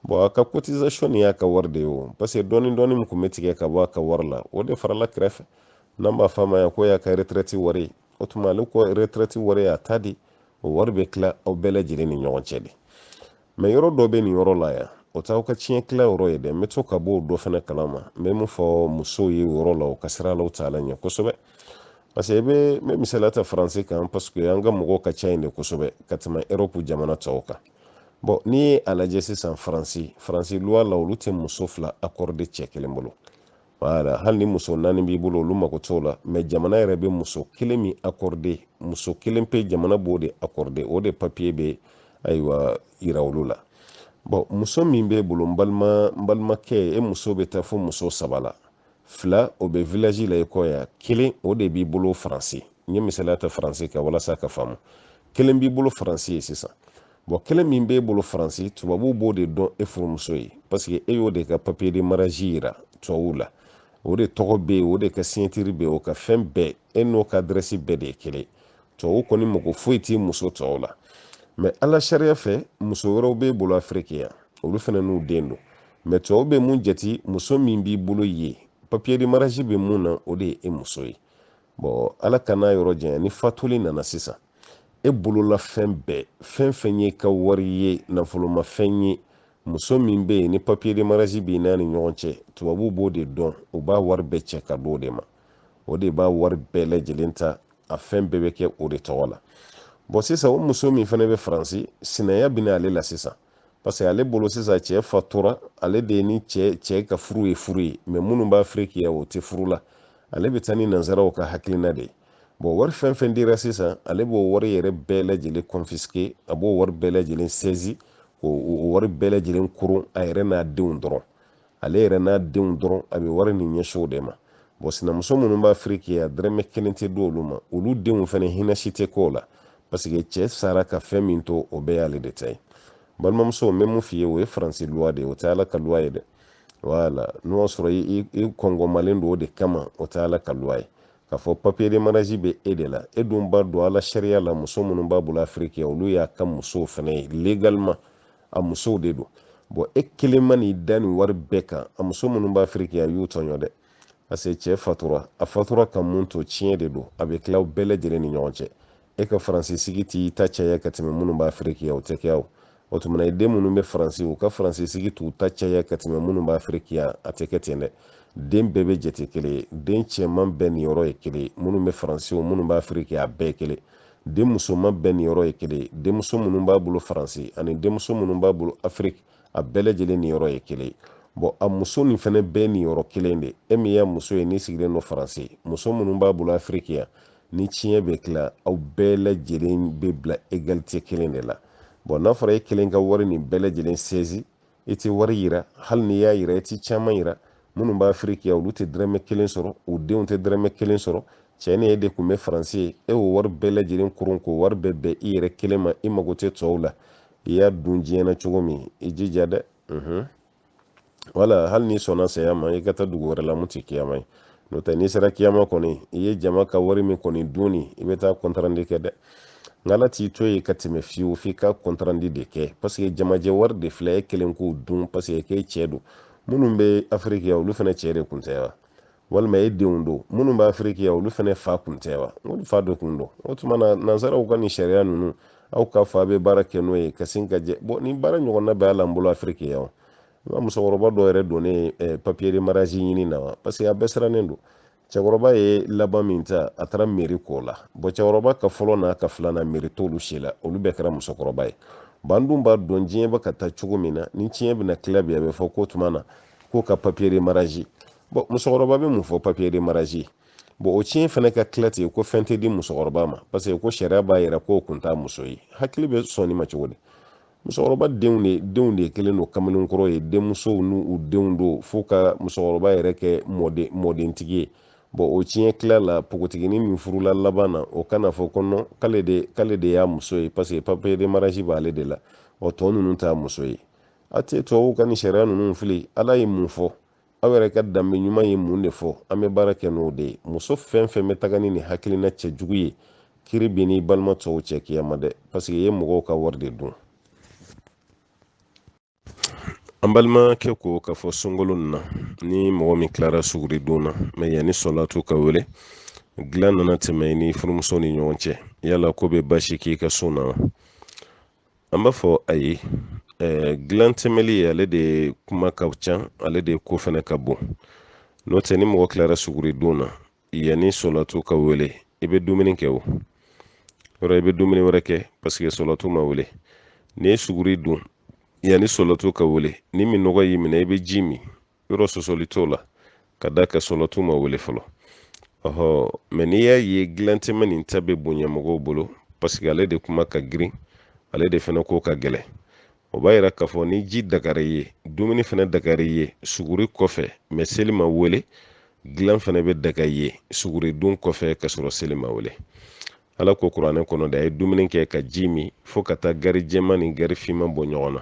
bon a ka cotisation nin y'a ka wari de ye o parce que dɔɔni dɔɔni min tun bɛ tigɛ ka bɔ a ka wari la o de farala kɛrɛfɛ n'an b'a fɔ a ma yan ko y'a ka retraite wari ye o tuma ale ko retraite wari a ta di o wari bɛ tila aw bɛɛ lajɛlen ni ɲɔgɔn cɛ de mɛ yɔrɔ dɔ bɛ nin yɔrɔ la yan o t'aw ka tiɲɛ tila yɔrɔ ye dɛ n bɛ to ka bɔ o dɔ fana kalama n bɛ mun fɔ musow ye o yɔrɔ la o ka sira la o t'a la ɲɛ kosɛbɛ parce que n bɛ misaliya ta faransi kan parce que an ka mɔgɔw ka ca yen de kosɛbɛ ka tɛmɛ erɔpu jamana tɔw kan bon n'i ye a lajɛ sisan faransi luwa la olu tɛ muso fila accordé cɛ kelen bolo wala hali ni muso naani b'i bolo olu mago t'o la mɛ jamana yɛrɛ bɛ muso kelen min accordé muso kelen pe jamana b'o de accordé o de papier bɛ ayiwa yira olu la bon muso min b'e bolo n balimakɛ e muso bɛ taa fo muso saba la fila o bɛ village la i kɔ yan kelen o de b'i bolo faransi n ye misaliya ta faransi kan walasa ka faamu kelen b'i bolo faransi ye sisan bon kelen min b'e bolo faransi tubabuw b'o de dɔn e furumuso ye parce que e y'o de ka papier de mariage yira tubabuw la o de tɔgɔ bɛ yen o de ka signature bɛ yen o ka fɛn bɛɛ e n'o ka adresse bɛɛ de ye kelen tubabuw kɔni mago foyi t'i muso tɔw la mɛ ala sariya fɛ muso wɛrɛw b'e bolo afiriki yan olu fana n'u den don mɛ tubabu bɛ mun jate muso min b'i bolo ye papier de mariage bɛ mun na o de ye e muso ye bon ala kana yɔrɔ janya ni fatuli nana sisan e bolola fɛn bɛɛ fɛn fɛn ye ka wari ye nafolomafɛn ye muso min bɛ yen ni papier de mariage b'i n'a ni ɲɔgɔn cɛ tubabuw b'o de dɔn u b'a wari bɛɛ cɛ ka d'o de ma o de b'a wari bɛɛ lajɛlen ta a fɛn bɛɛ bɛ kɛ o de tɔgɔ la bon sisan o muso min fana bɛ faransi sinaya bɛ n'ale la sisan parce que ale bolo sisan cɛ fatura ale de ye ni cɛ ka furu ye furu ye mɛ minnu b'a afiriki yan o tɛ furu la ale bɛ taa ni nanzaraw ka hakilina de ye bon wari fɛn fɛn dira sisan ale b'o wari yɛrɛ bɛɛ lajɛlen confisquer a b'o wari bɛɛ lajɛlen saisi k'o wari bɛɛ lajɛlen koron a yɛrɛ n'a denw dɔrɔn ale yɛrɛ n'a denw dɔrɔn a bɛ wari nin ɲɛsin o de ma bon sinamuso minnu b'a afiriki yan dɔrɔmɛ kelen tɛ di olu ma olu denw fana hinɛ si tɛ k'o la parce que cɛ sara ka fɛn min to o bɛɛ y'ale de ta ye balimamuso n bɛ mun f'i ye o ye faransi luwa de ye o tɛ ala ka luwa ye dɛ wala n'o y'a sɔrɔ i kɔngɔmalen don o de kama o tɛ ala ka luwa ye k'a fɔ papier de mariage bɛ e de la e dun b'a dɔn ala sariya la muso minnu b'a bolo afiriki olu y'a ka musow fana ye légalement a musow de don bon e kelen ma n'i da nin wari bɛɛ kan a muso minnu b'a afiriki a y'u tɔɲɔ dɛ parce que cɛ fatura a fatura ka mun to tiɲɛ de don a bɛ tila aw bɛɛ lajɛlen ni ɲɔgɔn cɛ e ka faransi sigi t'i ta caya ka tɛmɛ minnu b'a afiriki yan o tɛ kɛ o tuma na den minnu bɛ faransi u ka faransi sigi t'u ta caya ka tɛmɛ minnu b'a afiriki yan a tɛ kɛ ten dɛ den bɛɛ bɛ jate kelen ye den cɛman bɛɛ nin yɔrɔ ye kelen ye minnu bɛ faransi o minnu b'a afiriki a bɛɛ ye kelen den musoman bɛɛ nin yɔrɔ ye kelen ye denmuso minnu b'a bolo faransi ani denmuso minnu b'a bolo afiriki a bɛɛ lajɛlen nin yɔrɔ ye kelen ye bon a muso nin fana bɛɛ nin yɔrɔ kelen de e min y'a muso ye n'i sigilen don faransi muso minnu b'a bolo afiriki yan ni tiɲɛ bɛ tila aw bɛɛ lajɛlen bɛ bila égalité kelen de la bon n'a fɔra e kelen ka wari nin bɛɛ lajɛlen saisi i tɛ wari yira hali n'i y'a yira i tɛ caman yira minnu b'a afiriki yan olu tɛ dɔrɔmɛ kelen sɔrɔ u denw tɛ dɔrɔmɛ kelen sɔrɔ cɛ ni e de tun bɛ faransi ye e y'o wari bɛɛ lajɛlen koron k'o wari bɛɛ bɛn i yɛrɛ kelen ma i mago tɛ tɔw la i y'a dun diɲɛ na cogo min i jija dɛ wala hali n'i sɔnna saya ma i ka taa dugu wɛrɛ la mun tɛ kiyama ye n'o tɛ n'i sera kiyama kɔni i ye jama ka wari min kɔni dun nin i bɛ taa kɔntarandi kɛ dɛ nka ala t'i to yen ka tɛmɛ fiyewu f'i ka kɔntarandi de kɛ parce que jamajɛ wari de filɛ e kelen k'o dun parce que k'e cɛ don minnu bɛ afiriki yan olu fana cɛ de kun tɛ wa walima e denw don minnu bɛ afiriki yan olu fana fa kun tɛ wa olu fa dɔ kun don o tuma na nanzaraw ka nin sariya ninnu aw ka fa be baara kɛ n'o ye ka sin ka jɛ bon ni baara ɲɔgɔnna bɛ ala bolo Afrique yan ma musokɔrɔba dɔ yɛrɛ donnen papier de mariage ɲini na wa parce que a bɛɛ sirannen don cɛkɔrɔba ye laban min ta a taara mairie ko la bon cɛkɔrɔba ka fɔlɔ n'a ka filanan mairie t'olu si la olu bɛɛ kɛra musokɔrɔba ye ban dun b'a dɔn diɲɛ bɛ ka taa cogo min na ni diɲɛ bɛna tila bi a bɛ fɔ ko tuma na ko ka papier de mariage bon musokɔrɔba bɛ mun fɔ papier de mariage bon o tiɲɛ fana ka tila ten ko fɛn tɛ di musokɔrɔba ma parce que ko sariya b'a yɛrɛ ko kun t'a muso ye hakili bɛ sɔn nin ma cogo di musokɔrɔba denw de kelen don kamalenkɔrɔ ye denmusow n'u denw don fo ka musokɔrɔba yɛrɛ kɛ mɔdentigi ye bon o tiɲɛ tila la pogotigini min furula laban na o kana fɔ ko k'ale de y'a muso ye parce que papier de mariage b'ale de la o tɔ ninnu t'a muso ye a tɛ tubabuw ka nin sariya ninnu fili ala ye mun fɔ aw yɛrɛ ka danbe ɲuman ye mun de fɔ an bɛ baara kɛ n'o de ye muso fɛn fɛn bɛ taga ni nin hakilina cɛjugu ye kiri bɛ n'i balima tɔw cɛ kiyama dɛ parce que i ye mɔgɔw ka wari de dun an balimakɛ ko k'a fɔ sunkalo na ni mɔgɔ min tilara suguri don na mɛ yanni sɔlatu ka wele dilan nana tɛmɛ ni furumuso ni ɲɔgɔn cɛ yala ko bɛ basi k'i ka so na wa an b'a fɔ ayi dilan tɛmɛli ale de kuma ka ca ale de ko fana ka bon n'o tɛ ni mɔgɔ tilara suguri don na yanni sɔlatu ka wele i bɛ dumuni kɛ o yɔrɔ i bɛ dumuni wɛrɛ kɛ parce que sɔlatu ma wele n'i ye suguri dun yanni sɔlatu ka wele ni min nɔgɔ y'i minɛ i bɛ ji min yɔrɔ sɔsɔli t'o la ka da ka sɔlatu ma wele fɔlɔ mɛ n'i y'a ye dilan tɛmɛ nin ta bɛ bonya mɔgɔw bolo parce que ale de kuma ka girin ale de fana ko ka gɛlɛn o b'a yira k'a fɔ ni ji dagara i ye dumuni fana dagara i ye suguri kɔfɛ mɛ seli ma wele dilan fana bɛ daga i ye suguri dun kɔfɛ ka sɔrɔ seli ma wele ala ko kuranɛ kɔnɔ da a ye dumuni kɛ ka ji min fo ka taa gari jɛman ni gari finman bɔ ɲɔgɔn na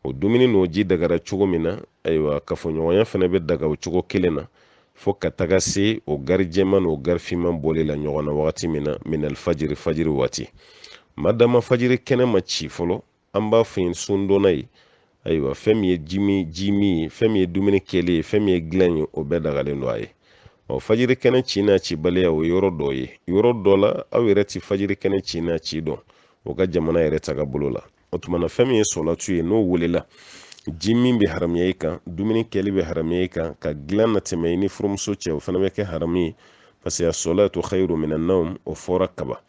o dumuni n'o ji dagara cogo min na ayiwa kafoɲɔgɔnya fana bɛ daga o cogo kelen na fo ka taga se o gari jɛman n'o gari finman bɔli la ɲɔgɔn na wagati min na minal fajiri waati madama fajiri kɛnɛ ma ci fɔlɔ an b'a fɔ yen sundonna ye ayiwa fɛn min ye ji min ye fɛn min ye dumuni kɛlen ye fɛn min ye dilan ye o bɛɛ dagalen don a ye fajiri kɛnɛ ci n'a cibaliya o yɔrɔ dɔ ye yɔrɔ dɔ la aw yɛrɛ ti fajiri kɛnɛ ci n'a ci dɔn o ka jamana yɛrɛ taga bolo la o tuma na fɛn min ye sɔlatu ye n'o welela ji min bɛ haramuya i kan dumuni kɛli bɛ haramuya i kan ka dilan na tɛmɛ i ni furumuso cɛ o fana bɛ kɛ haramu ye parce que as-salatu khayru minan nawm o fɔra kaba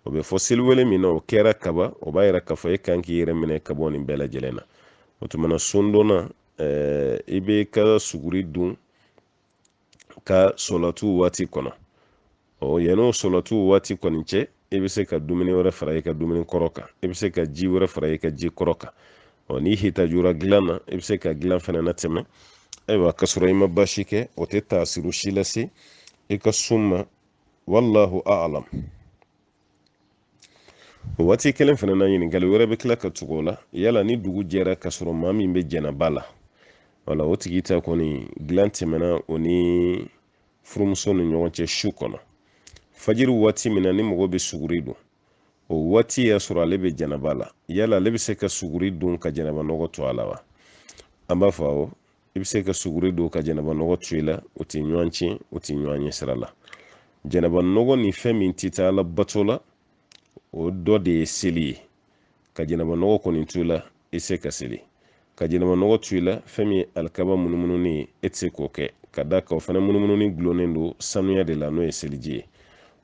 o bɛ fɔ seliwele min na o kɛra kaba o b'a yira k'a fɔ e kan k'i yɛrɛ minɛ ka bɔ nin bɛɛ lajɛlen na o tuma na sondonna i bɛ ka suguri dun ka sɔlatu waati kɔnɔ yan'o sɔlatu waati kɔni cɛ i bɛ se ka dumuni wɛrɛ fara i ka dumuni kɔrɔ kan i bɛ se ka ji wɛrɛ fara i ka ji kɔrɔ kan n'i hitajura dilan na i bɛ se ka dilan fana na tɛmɛ ayiwa ka sɔrɔ i ma basi kɛ o tɛ taasiru si lase i ka sun ma wallahu a'lam o waati kelen fana na ɲininkali wɛrɛ bɛ tila ka tugu o la yala ni dugu jɛra ka sɔrɔ maa min bɛ jɛnɛba la wala o tigi ta kɔni dilan tɛmɛna o ni furumuso ni ɲɔgɔn cɛ su kɔnɔ fajiri waati min na ni mɔgɔ bɛ suguri dun o waati y'a sɔrɔ ale bɛ jɛnɛba la yala ale bɛ se ka suguri dun ka jɛnɛba nɔgɔ to a la wa an b'a fɔ awɔ i bɛ se ka suguri dun ka jɛnɛba nɔgɔ to i la o tɛ ɲɔgɔn tiɲɛ o tɛ ɲɔgɔn ɲɛ sira la jɛnɛba nɔgɔ ni fɛn min tɛ taa ala bato la o dɔ de ye seli ye ka jɛnɛba nɔgɔ kɔni to i la i se ka seli ka jɛnɛba nɔgɔ to i la fɛn min ye alikaba munumununi ye e tɛ se k'o kɛ ka da kan o fana munumununi gulonnen don sanuya de la n'o ye seliji ye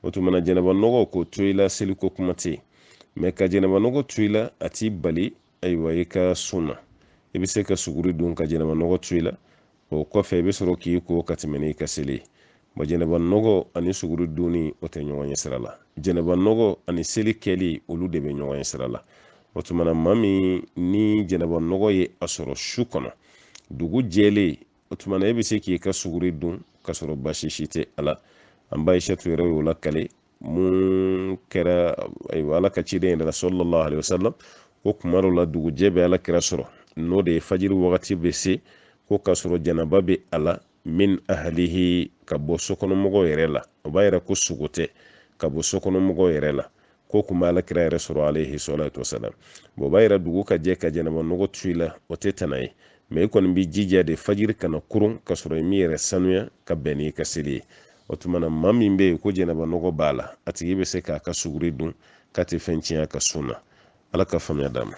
o tuma na jɛnɛba nɔgɔ k'o to i la seliko kuma tɛ yen mɛ ka jɛnɛba nɔgɔ to i la a t'i bali ayiwa i ka sun na i bɛ se ka suguri dun ka jɛnɛba nɔgɔ to i la o kɔfɛ i bɛ sɔrɔ k'i ko ka tɛmɛ n'i ka seli ye jɛnɛba nɔgɔ ani suguri dunni o tɛ ɲɔgɔn ɲɛ sira la jɛnɛba nɔgɔ ani seli kɛli olu de bɛ ɲɔgɔn ɲɛ sira la o tuma na maa min ni jɛnɛba nɔgɔ ye a sɔrɔ su kɔnɔ dugu jɛlen o tuma na e bɛ se k'i ka suguri dun ka sɔrɔ basi si tɛ a la an ba Aishatu yɛrɛ y'o lakale mun kɛra ayiwa ala ka ciden yɛrɛ la sallallahu alaihi wasallam ko kuma dɔ la dugujɛ bɛ ala kira sɔrɔ n'o de ye fajiri wagati bɛ se ko ka sɔrɔ jɛnɛba bɛ a la min ahalihi ka bɔ sokɔnɔmɔgɔw yɛrɛ la o b'a yɛrɛ ko sogo tɛ ka bɔ sokɔnɔmɔgɔw yɛrɛ la ko kun bɛ alakira yɛrɛ sɔrɔ alayhi salatu wasalam o b'a yɛrɛ dugu ka jɛ ka jɛnɛba nɔgɔ to i la o tɛ tɛnɛ ye mɛ i kɔni bɛ jija de fajiri kana kurun ka sɔrɔ i min yɛrɛ sanuya ka bɛn n'i ka seli ye o tuma na maa min bɛ yen ko jɛnɛba nɔgɔ b'a la a tigi bɛ se k'a ka suguri dun k'a tɛ fɛn tiɲɛ a ka sun na ala ka faamuya d'a ma.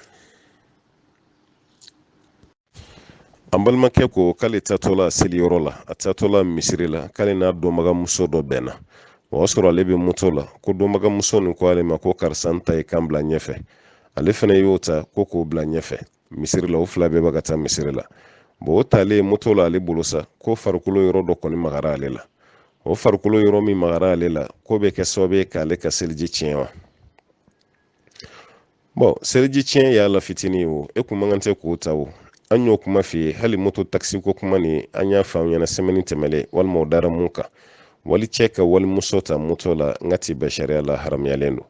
An balimakɛ ko k'ale tatɔla seliyɔrɔ la, a tatɔla misiri la, k'ale n'a dɔnbagamuso dɔ bɛnna. O y'a sɔrɔ ale bɛ moto la, ko dɔnbagamuso nin ko ale ma ko karisa n ta ye kan bila ɲɛfɛ. Ale fana y'o ta ko k'o bila ɲɛfɛ misiri la, o fila bɛɛ bɛ ka taa misiri la. O talen moto la ale bolo sa, ko farikolo yɔrɔ dɔ kɔni magara ale la. O farikolo yɔrɔ min magara ale la, ko bɛ kɛ sababu ye k'ale ka seliji tiɲɛ wa? Seliji tiɲɛ y'a la fitinin o, e kun man kan tɛ k'o ta o. An y'o kuma f'i ye, hali moto takisi ko kuma ni an y'a faamu ɲɛna semaine tɛmɛlen, walima o dara mun kan. Wali cɛ ka walimuso ta moto la, n ka ti bɛn sariya la, haramuyalen don.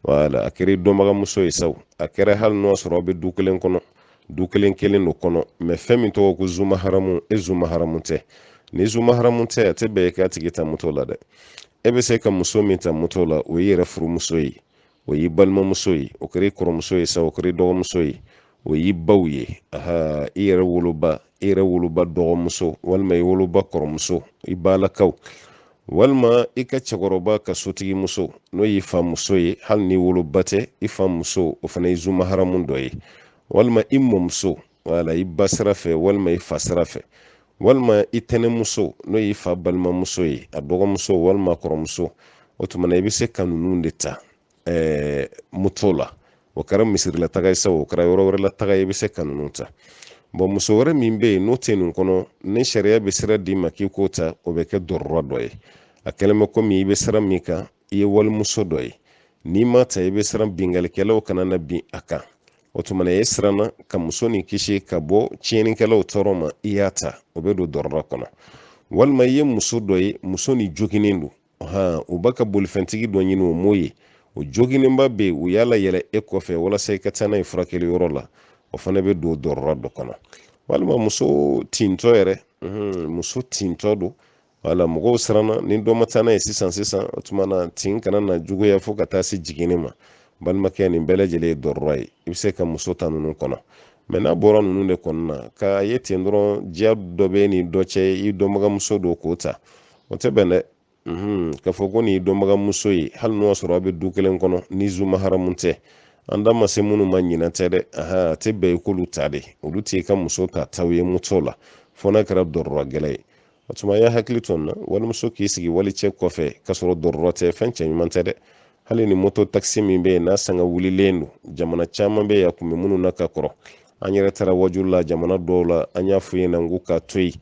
Wala, a kɛra dɔnbagamuso ye sa, a kɛra hali n'o sɔrɔ aw bɛ du kelen kɔnɔ, du kelen kelen do kɔnɔ, mɛ fɛn min tɔgɔ ko zuma haramu, e zuma haramu tɛ. Ni zuma haramu tɛ, a tɛ bɛn e k'a tigi ta moto la dɛ. E bɛ se ka muso min ta moto la, o y'i yɛrɛ furumuso ye, o y'i balimamuso ye, o kɛra i kɔrɔmuso ye sa, o kɛra i dɔgɔmuso ye, o y'i baw ye, i yɛrɛ woloba, i yɛrɛ woloba dɔgɔmuso, walima i woloba kɔrɔmuso, i balakaw, walima i ka cɛkɔrɔba ka sotigi muso, n'o y'i fa muso ye, hali ni woloba tɛ, i fa muso, o fana ye zuma haramu dɔ ye, walima i mɔmuso, wala, i ba sira fɛ, walima i fa sira fɛ, walima i tɛnɛmuso, n'o y'i fa balimamuso ye, a dɔgɔmuso walima kɔrɔmuso, o tuma na i bɛ se ka ninnu de ta moto la. O kɛra misirila taga ye sa, o kɛra yɔrɔ wɛrɛ la taga ye, i bɛ se ka ninnu ta. Muso wɛrɛ min bɛ yen n'o tɛ nin kɔnɔ, ni sariya bɛ sira d'i ma k'i k'o ta, o bɛ kɛ dɔrɔrɔ dɔ ye. A kɛlen bɛ komi i bɛ sira min kan, i ye walimuso dɔ ye. N'i ma ta, i bɛ siran bingalikɛlaw kana na bin a kan. O tuma na e siranna ka muso nin kisi ka bɔ tiɲɛnikɛlaw tɔɔrɔ ma, i y'a ta, o bɛ don dɔrɔrɔ kɔnɔ. Walima i ye muso dɔ ye, muso ni joginen don, u b'a ka bolifɛntigi dɔ ɲini o m'o ye. O joginenba bɛ yen, u y'a layɛlɛ e kɔfɛ walasa i ka taa n'a ye furakɛli yɔrɔ la, o fana bɛ don dɔrɔrɔ dɔ kɔnɔ. Walima muso tintɔ yɛrɛ, muso tintɔ don, wala, mɔgɔw siranna ni dɔ ma taa n'a ye sisan, o tuma na tin kana na juguya fo ka taa se jiginni ma. Balimakɛ, nin bɛɛ lajɛlen ye dɔrɔrɔ ye, i bɛ se ka muso ta ninnu kɔnɔ. Mɛ n'a bɔra ninnu de kɔnɔ na, k'a ye ten dɔrɔn diya dɔ bɛ ni dɔ cɛ, i dɔnbagamuso don k'o ta, o tɛ bɛn dɛ. Ka fɔ ko nin ye dɔnbagamuso ye, hali n'o y'a sɔrɔ aw bɛ du kelen kɔnɔ, ni zuma haramu tɛ, an da ma se minnu ma ɲinan tɛ dɛ, a tɛ bɛn i k'olu ta de, olu t'i ka muso ta taw ye moto la, fo n'a kɛra dɔrɔrɔ gɛlɛ ye. O tuma y'a hakili to nin na, walimuso k'i sigi wali cɛ kɔfɛ k'a sɔrɔ dɔrɔrɔ tɛ, fɛn cɛ ɲuman tɛ dɛ. Hali ni moto takisi min bɛ yen n'a sanga wulilen don, jamana caman bɛ yen a kun bɛ minnu na ka kɔrɔ. An yɛrɛ taara wajulu la jamana dɔw la, an y'a f'u ɲɛna k'u k'a to yen.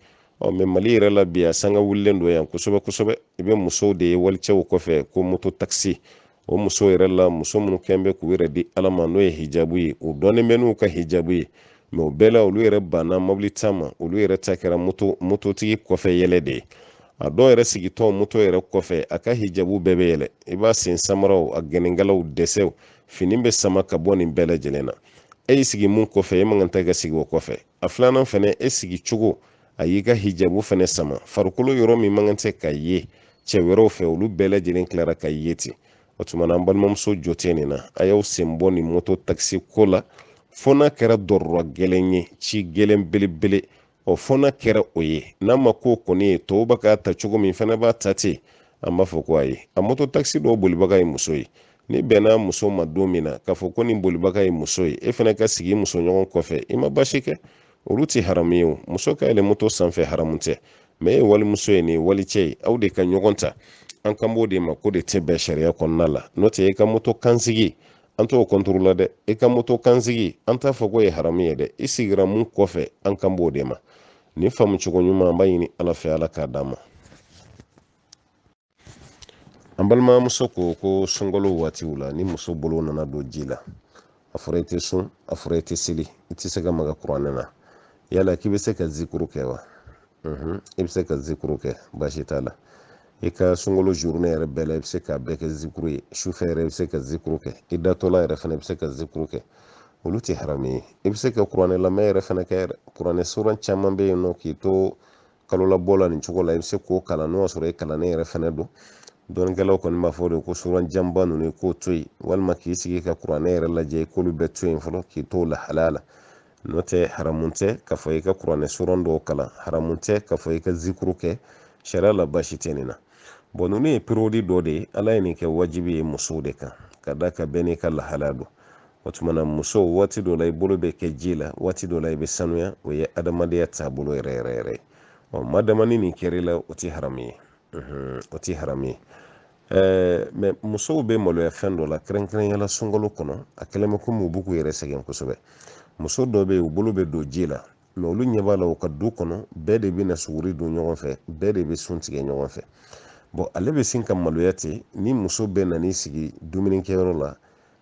Mɛ Mali yɛrɛ la bi a sanga wulilen don yan kosɛbɛ kosɛbɛ. I bɛ musow de ye walicɛw kɔfɛ ko moto takisi. O muso yɛrɛ la, muso minnu kɛn bɛ k'u yɛrɛ di ala ma n'o ye hijabu ye, o dɔnnen bɛ n'u ka hijabu ye. Mɛ o bɛɛ la olu yɛrɛ banna mobili ta ma, olu yɛrɛ ta kɛra mototigi kɔfɛ yɛlɛ de ye. A dɔw yɛrɛ sigitɔ moto yɛrɛ kɔfɛ, a ka hijabu bɛɛ bɛ yɛlɛ. I b'a sen samaraw, a gɛnɛnkalaw, dɛsɛw, fini bɛ sama ka bɔ nin bɛɛ lajɛlen na. E y'i sigi mun kɔfɛ, e man kan tɛ ka sigi o kɔfɛ. A filanan fɛnɛ, e sigi cogo, a y'i ka hijabu fɛnɛ sama. Farikolo yɔrɔ min man kan tɛ ka ye cɛ wɛrɛw fɛ, olu bɛɛ lajɛlen tilara ka ye ten. O tuma na an balimamuso jɔ tɛ nin na, a y'aw sen bɔ nin moto takisi ko la, fo n'a kɛra dɔrɔrɔ gɛlɛn ye, ci gɛlɛn belebele. Fo n'a kɛra o ye, n'a ma ko kɔni ye, tɔw bɛ k'a ta cogo min fɛnɛ b'a ta ten, an b'a fɔ ko ayi. A moto takisi dɔw bolibaga ye muso ye. Ni bɛnna muso ma don min na, k'a fɔ ko nin bolibaga ye muso ye, e fɛnɛ ka sigi muso ɲɔgɔn kɔfɛ, i ma basi kɛ. Olu tɛ haramu ye o, muso ka yɛlɛ moto sanfɛ haramu tɛ. Mɛ e ye walimuso ye, nin ye walicɛ ye, aw de ka ɲɔgɔn ta. An kan b'o de ma ko de tɛ bɛn sariya kɔnɔna la. N'o tɛ e ka moto kansigi, an t'o contrôle la dɛ. E ka moto kansigi, an t'a fɔ k'o ye haramu ye dɛ. I sigira mun kɔfɛ, an kan b'o de ma. Ni faamu cogo ɲuman, an b'a ɲini ala fɛ, ala k'a d'an ma. An balimamuso ko sunkalo waatiw la, ni muso bolo nana don ji la, a fɔra i tɛ sun, a fɔra i tɛ seli, i tɛ se ka maga kuranɛ na. Yala k'i bɛ se ka zikuru kɛ wa? I bɛ se ka zikuru kɛ, baasi t'a la. I ka sunkalo journée yɛrɛ bɛɛ la, i bɛ se k'a bɛɛ kɛ zikuru ye. Sufɛ yɛrɛ i bɛ se ka zikuru kɛ, i datɔla yɛrɛ fana i bɛ se ka zikuru kɛ. Olu tɛ haramu ye. I bɛ se ka kuranɛ lamɛn yɛrɛ fana kɛ yɛrɛ. Kuranɛ suran caman bɛ yen nɔ k'i to kalo labɔ la nin cogo la, i bɛ se k'o kalan n'o y'a sɔrɔ e kalannen yɛrɛ fana don. Dɔnnikɛlaw kɔni b'a fɔ de ko suran janba ninnu i k'o to yen, walima k'i sigi ka kuranɛ yɛrɛ lajɛ i k'olu bɛɛ to yen fɔlɔ k'i t'o lahalaya la. N'o tɛ haramu tɛ k'a fɔ i ka kuranɛ suran dɔw kalan, haramu tɛ k'a fɔ i ka zikuru kɛ, sariya la baasi tɛ nin na. Ninnu ye periodi dɔ de ye, ala ye nin kɛ wajibi ye musow de kan, ka da ka bɛn n'i ka lahalaya don. o tumana muso waati dɔ la i bolo bɛ kɛ ji la waati dɔ la i bɛ sanuya o ye adamadenya taabolo yɛrɛ yɛrɛ yɛrɛ madama ni nin kɛra la o tɛ haramu ye o tɛ haramu ye mɛ musow bɛ maloya fɛn dɔ la kɛrɛnkɛrɛnyala sunkalo kɔnɔ a kɛlen bɛ komi u b'u k'u yɛrɛ sɛgɛn kosɛbɛ muso dɔ bɛ yen u bolo bɛ don ji la mɛ olu ɲɛ b'a la u ka du kɔnɔ bɛɛ de bɛ na suguri don ɲɔgɔn fɛ bɛɛ de bɛ sun tigɛ ɲɔgɔn fɛ ale bɛ sin ka maloya ten ni muso bɛ na n'i sigi dumunikɛyɔrɔ la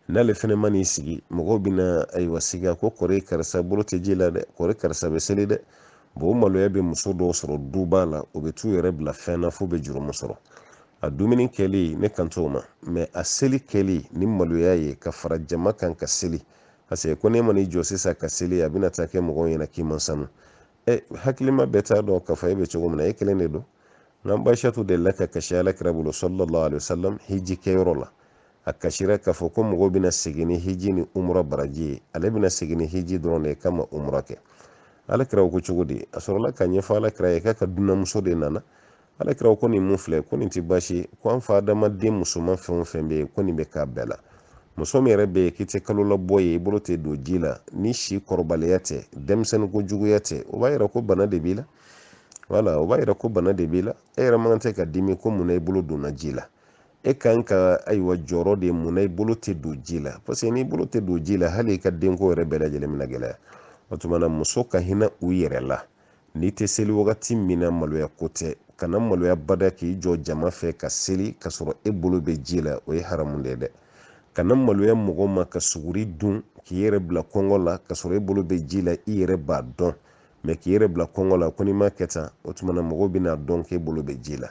n'ale fɛnɛ ma n'i sigi mɔgɔw bɛna ayiwa siga ko kɔrɔ karisa bolo tɛ ji la dɛ kɔrɔ karisa bɛ seli dɛ o maloya bɛ muso dɔw sɔrɔ duba la o bɛ t'u yɛrɛ bila fɛn na fo bɛ jurumu sɔrɔ a dumuni kɛli ne kan t'o ma mɛ a seli kɛli ni maloya ye ka fara jama kan ka seli parce que ko ne ma n'i jɔ sisan ka seli a bɛna taa kɛ mɔgɔw ɲɛna k'i ma sanu hakilima bɛɛ t'a dɔn k'a fɔ e bɛ cogo min na e kelen de don n'an Aishatu delila ka kasi alakira bolo sallallahu alaihi wasallam hiji kɛyɔrɔ la a kasira k'a fɔ ko mɔgɔw bɛna segin ni hiji ni umra baraji ye ale bɛna segin ni hiji dɔrɔn de kama umra kɛ alakira ko cogo di a sɔrɔla ka ɲɛfɔ alakira ye k'a ka dunanmuso de nana alakira ko nin mun filɛ ko nin tɛ baasi ko an fa adamaden musoman fɛn o fɛn bɛ yen ko nin bɛ k'a bɛɛ la muso min yɛrɛ bɛ yen k'i tɛ kalo labɔ ye i bolo tɛ don ji la ni si kɔrɔbaliya tɛ denmisɛnnin ko juguya tɛ o b'a yira ko bana de b'i la wala o b'a yira ko bana de b'i la e yɛrɛ man tɛ ka dimi ko munna i bolo donna ji la e kan ka ayiwa jɔyɔrɔ de ye munna i bolo tɛ don ji la parce que n'i bolo tɛ don ji la hali i ka denko yɛrɛ bɛɛ lajɛlen bɛna gɛlɛya o tumana muso ka hinɛ u yɛrɛ la n'i tɛ seli wagati min na maloya ko tɛ kana maloya bada k'i jɔ jama fɛ ka seli ka sɔrɔ e bolo bɛ ji la o ye haramu de ye dɛ kana maloya mɔgɔ ma ka suguri dun k'i yɛrɛ bila kɔngɔ la ka sɔrɔ e bolo bɛ ji la i yɛrɛ b'a dɔn mɛ k'i yɛrɛ bila kɔngɔ la ko n'i ma kɛ tan o tumana mɔgɔw bɛna dɔn k'e bolo bɛ ji la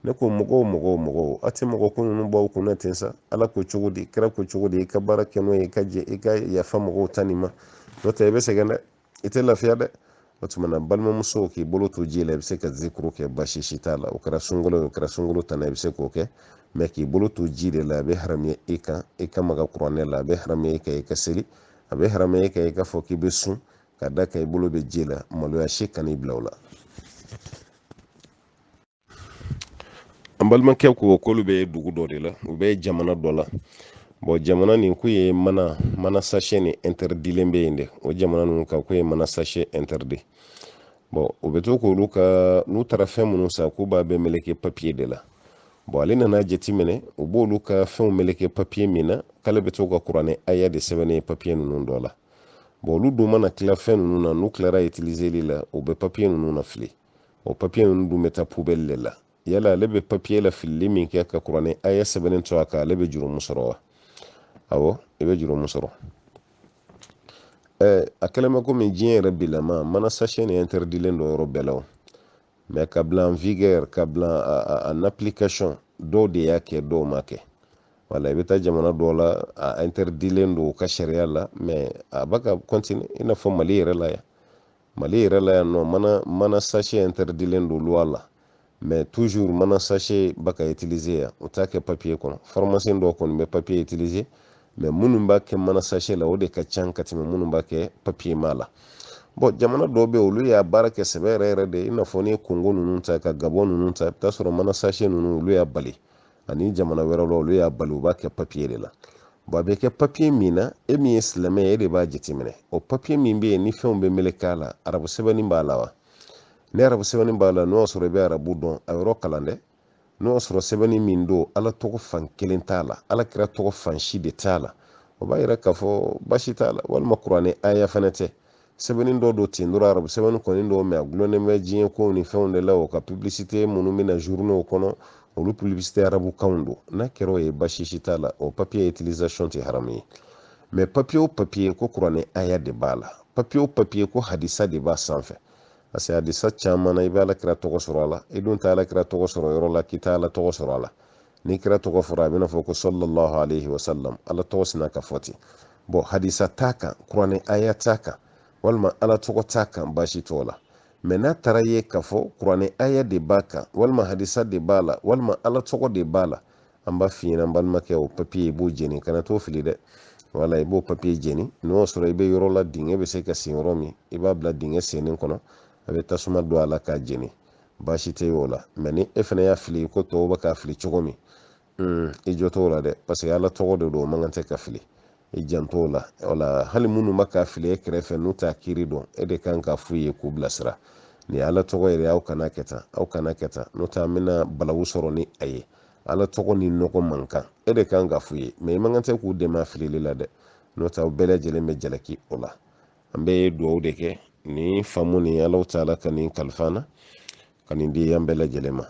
ne ko mɔgɔw a tɛ mɔgɔ ko ninnu bɔ kunna ten sa ala ko cogo di kira ko cogo di i ka baara kɛ n'o ye i ka yafa mɔgɔw ta nin ma n'o tɛ i bɛ sɛgɛn dɛ i tɛ lafiya dɛ o tumana balimamuso k'i bolo to ji la i bɛ se ka zikuru kɛ baasi si t'a la o kɛra sunkalo o kɛra sunkalo tana i bɛ se k'o kɛ mɛ k'i bolo to ji de la a bɛ haramuya i kan i ka maga kuranɛ la a bɛ haramuya i kan i ka seli a bɛ haramuya i kan i ka fɔ k'i bɛ sun ka da kan i bolo bɛ ji la maloya si kan'i bila o la an balimakɛ ko k'olu bɛ dugu dɔ de la u bɛ jamana dɔ la jamana nin k'u ye mana sachet ni interdilen bɛ yen dɛ o jamana ninnu kan k'u ye mana sachet interdit u bɛ to k'olu ka n'u taara fɛn minnu san k'u b'a bɛɛ meleke papier de la ale nana jateminɛ u b'olu ka fɛnw meleke papier min na k'ale bɛ to ka kuranɛ aya de sɛbɛnnen papier ninnu dɔ la olu dun mana tila fɛn ninnu na n'u tilara utilizeli la u bɛ papier ninnu na fili o papier ninnu dun bɛ taa poubelle de la yala ale bɛ papier la filili min kɛ ka kuranɛ aya sɛbɛnnen to a kan ale bɛ jurumu sɔrɔ wa awɔ i bɛ jurumu sɔrɔ a kɛlen bɛ komi diɲɛ yɛrɛ bilama mana sachet ni interdilen don yɔrɔ bɛɛ la o mɛ ka bila en vigueur ka bila en application dɔw de y'a kɛ dɔw ma kɛ wala i bɛ taa jamana dɔw la a interdilen don u ka sariya la mɛ a bɛ ka continuer i n'a fɔ mali yɛrɛ la yan mali yɛrɛ la yan nɔ mana sachet interdilen don loi la mɛ toujours mana sachet bɛ ka utiliser yan u t'a kɛ papier kɔnɔ pharmacien dɔw kɔni bɛ papier utiliser mɛ minnu b'a kɛ mana sachet la o de ka ca ka tɛmɛ minnu b'a kɛ papier ma la jamana dɔw bɛ olu y'a baara kɛ sɛbɛ yɛrɛ yɛrɛ de i n'a fɔ ni kongo ninnu ta ka gabon ninnu ta i bɛ taa sɔrɔ mana sachet ninnu olu y'a bali ani jamana wɛrɛw la olu y'a bali u b'a kɛ papier de la a bɛ kɛ papier min na e min ye silamɛ ye e de b'a jateminɛ o papier min bɛ yen ni fɛnw bɛ meleke a la arabu sɛbɛnni b'a la wa ni arabu sɛbɛnni b'a la n'o y'a sɔrɔ i bɛ arabu dɔn a yɔrɔ kalan dɛ n'o y'a sɔrɔ sɛbɛnni min don ala tɔgɔ fan kelen t'a la ala kira tɔgɔ fan si de t'a la o b'a yira k'a fɔ baasi t'a la walima kuranɛ aya fana tɛ sɛbɛnni dɔ don ten dɔrɔn arabu sɛbɛnni kɔni don mɛ a gulonnen bɛ diɲɛ kow ni fɛnw de la o ka publicité minnu bɛ na journaux kɔnɔ olu publicité arabu kanw don n'a kɛra o ye baasi si t'a la o papier utilisation tɛ haramu ye mɛ papier o papier ko kuranɛ aya de b'a la papier o papier ko hadisa de b'a sanfɛ parce que hadisa caman na i bɛ alakira tɔgɔ sɔrɔ a la i dun tɛ alakira tɔgɔ sɔrɔ yɔrɔ la k'i tɛ ala tɔgɔ sɔrɔ a la ni kira tɔgɔ fɔra a bɛna fɔ ko sallallahu alaihi wasallam ala tɔgɔ sina ka fɔ ten hadisa t'a kan kuranɛ aya t'a kan walima ala tɔgɔ t'a kan baasi t'o la mɛ n'a taara ye k'a fɔ kuranɛ aya de b'a kan walima hadisa de b'a la walima ala tɔgɔ de b'a la an b'a f'i ɲɛna n balimakɛ o papier i b'o jeni kana t'o fili dɛ wala i b'o papier jeni n'o sɔrɔ i bɛ yɔrɔ la dingɛ bɛ se ka sen yɔrɔ min i b'a bila dingɛ sennen kɔnɔ a bɛ tasuma don a la k'a jeni baasi tɛ o la mɛ ni e fana y'a fili ko tɔw bɛ k'a fili cogo min i jɔ t'o la dɛ parce que ala tɔgɔ de don o man kan tɛ ka fili i janto la wala hali minnu ma ka fili e kɛrɛfɛ n'u t'a kiiri dɔn e de kan ka f'u ye k'u bilasira ni ala tɔgɔ yɛrɛ aw kana kɛ tan aw kana kɛ tan n'o tɛ an bɛna balawu sɔrɔ ni a ye ala tɔgɔ ni nɔgɔ man kan e de kan ka f'u ye mɛ i man kan tɛ k'u dɛmɛ a filili la dɛ n'o tɛ aw bɛɛ lajɛlen bɛ jalaki o la an bɛ dugawu de kɛ ni faamu ni ala taala ka nin kalifa na ka nin di an bɛɛ lajɛlen ma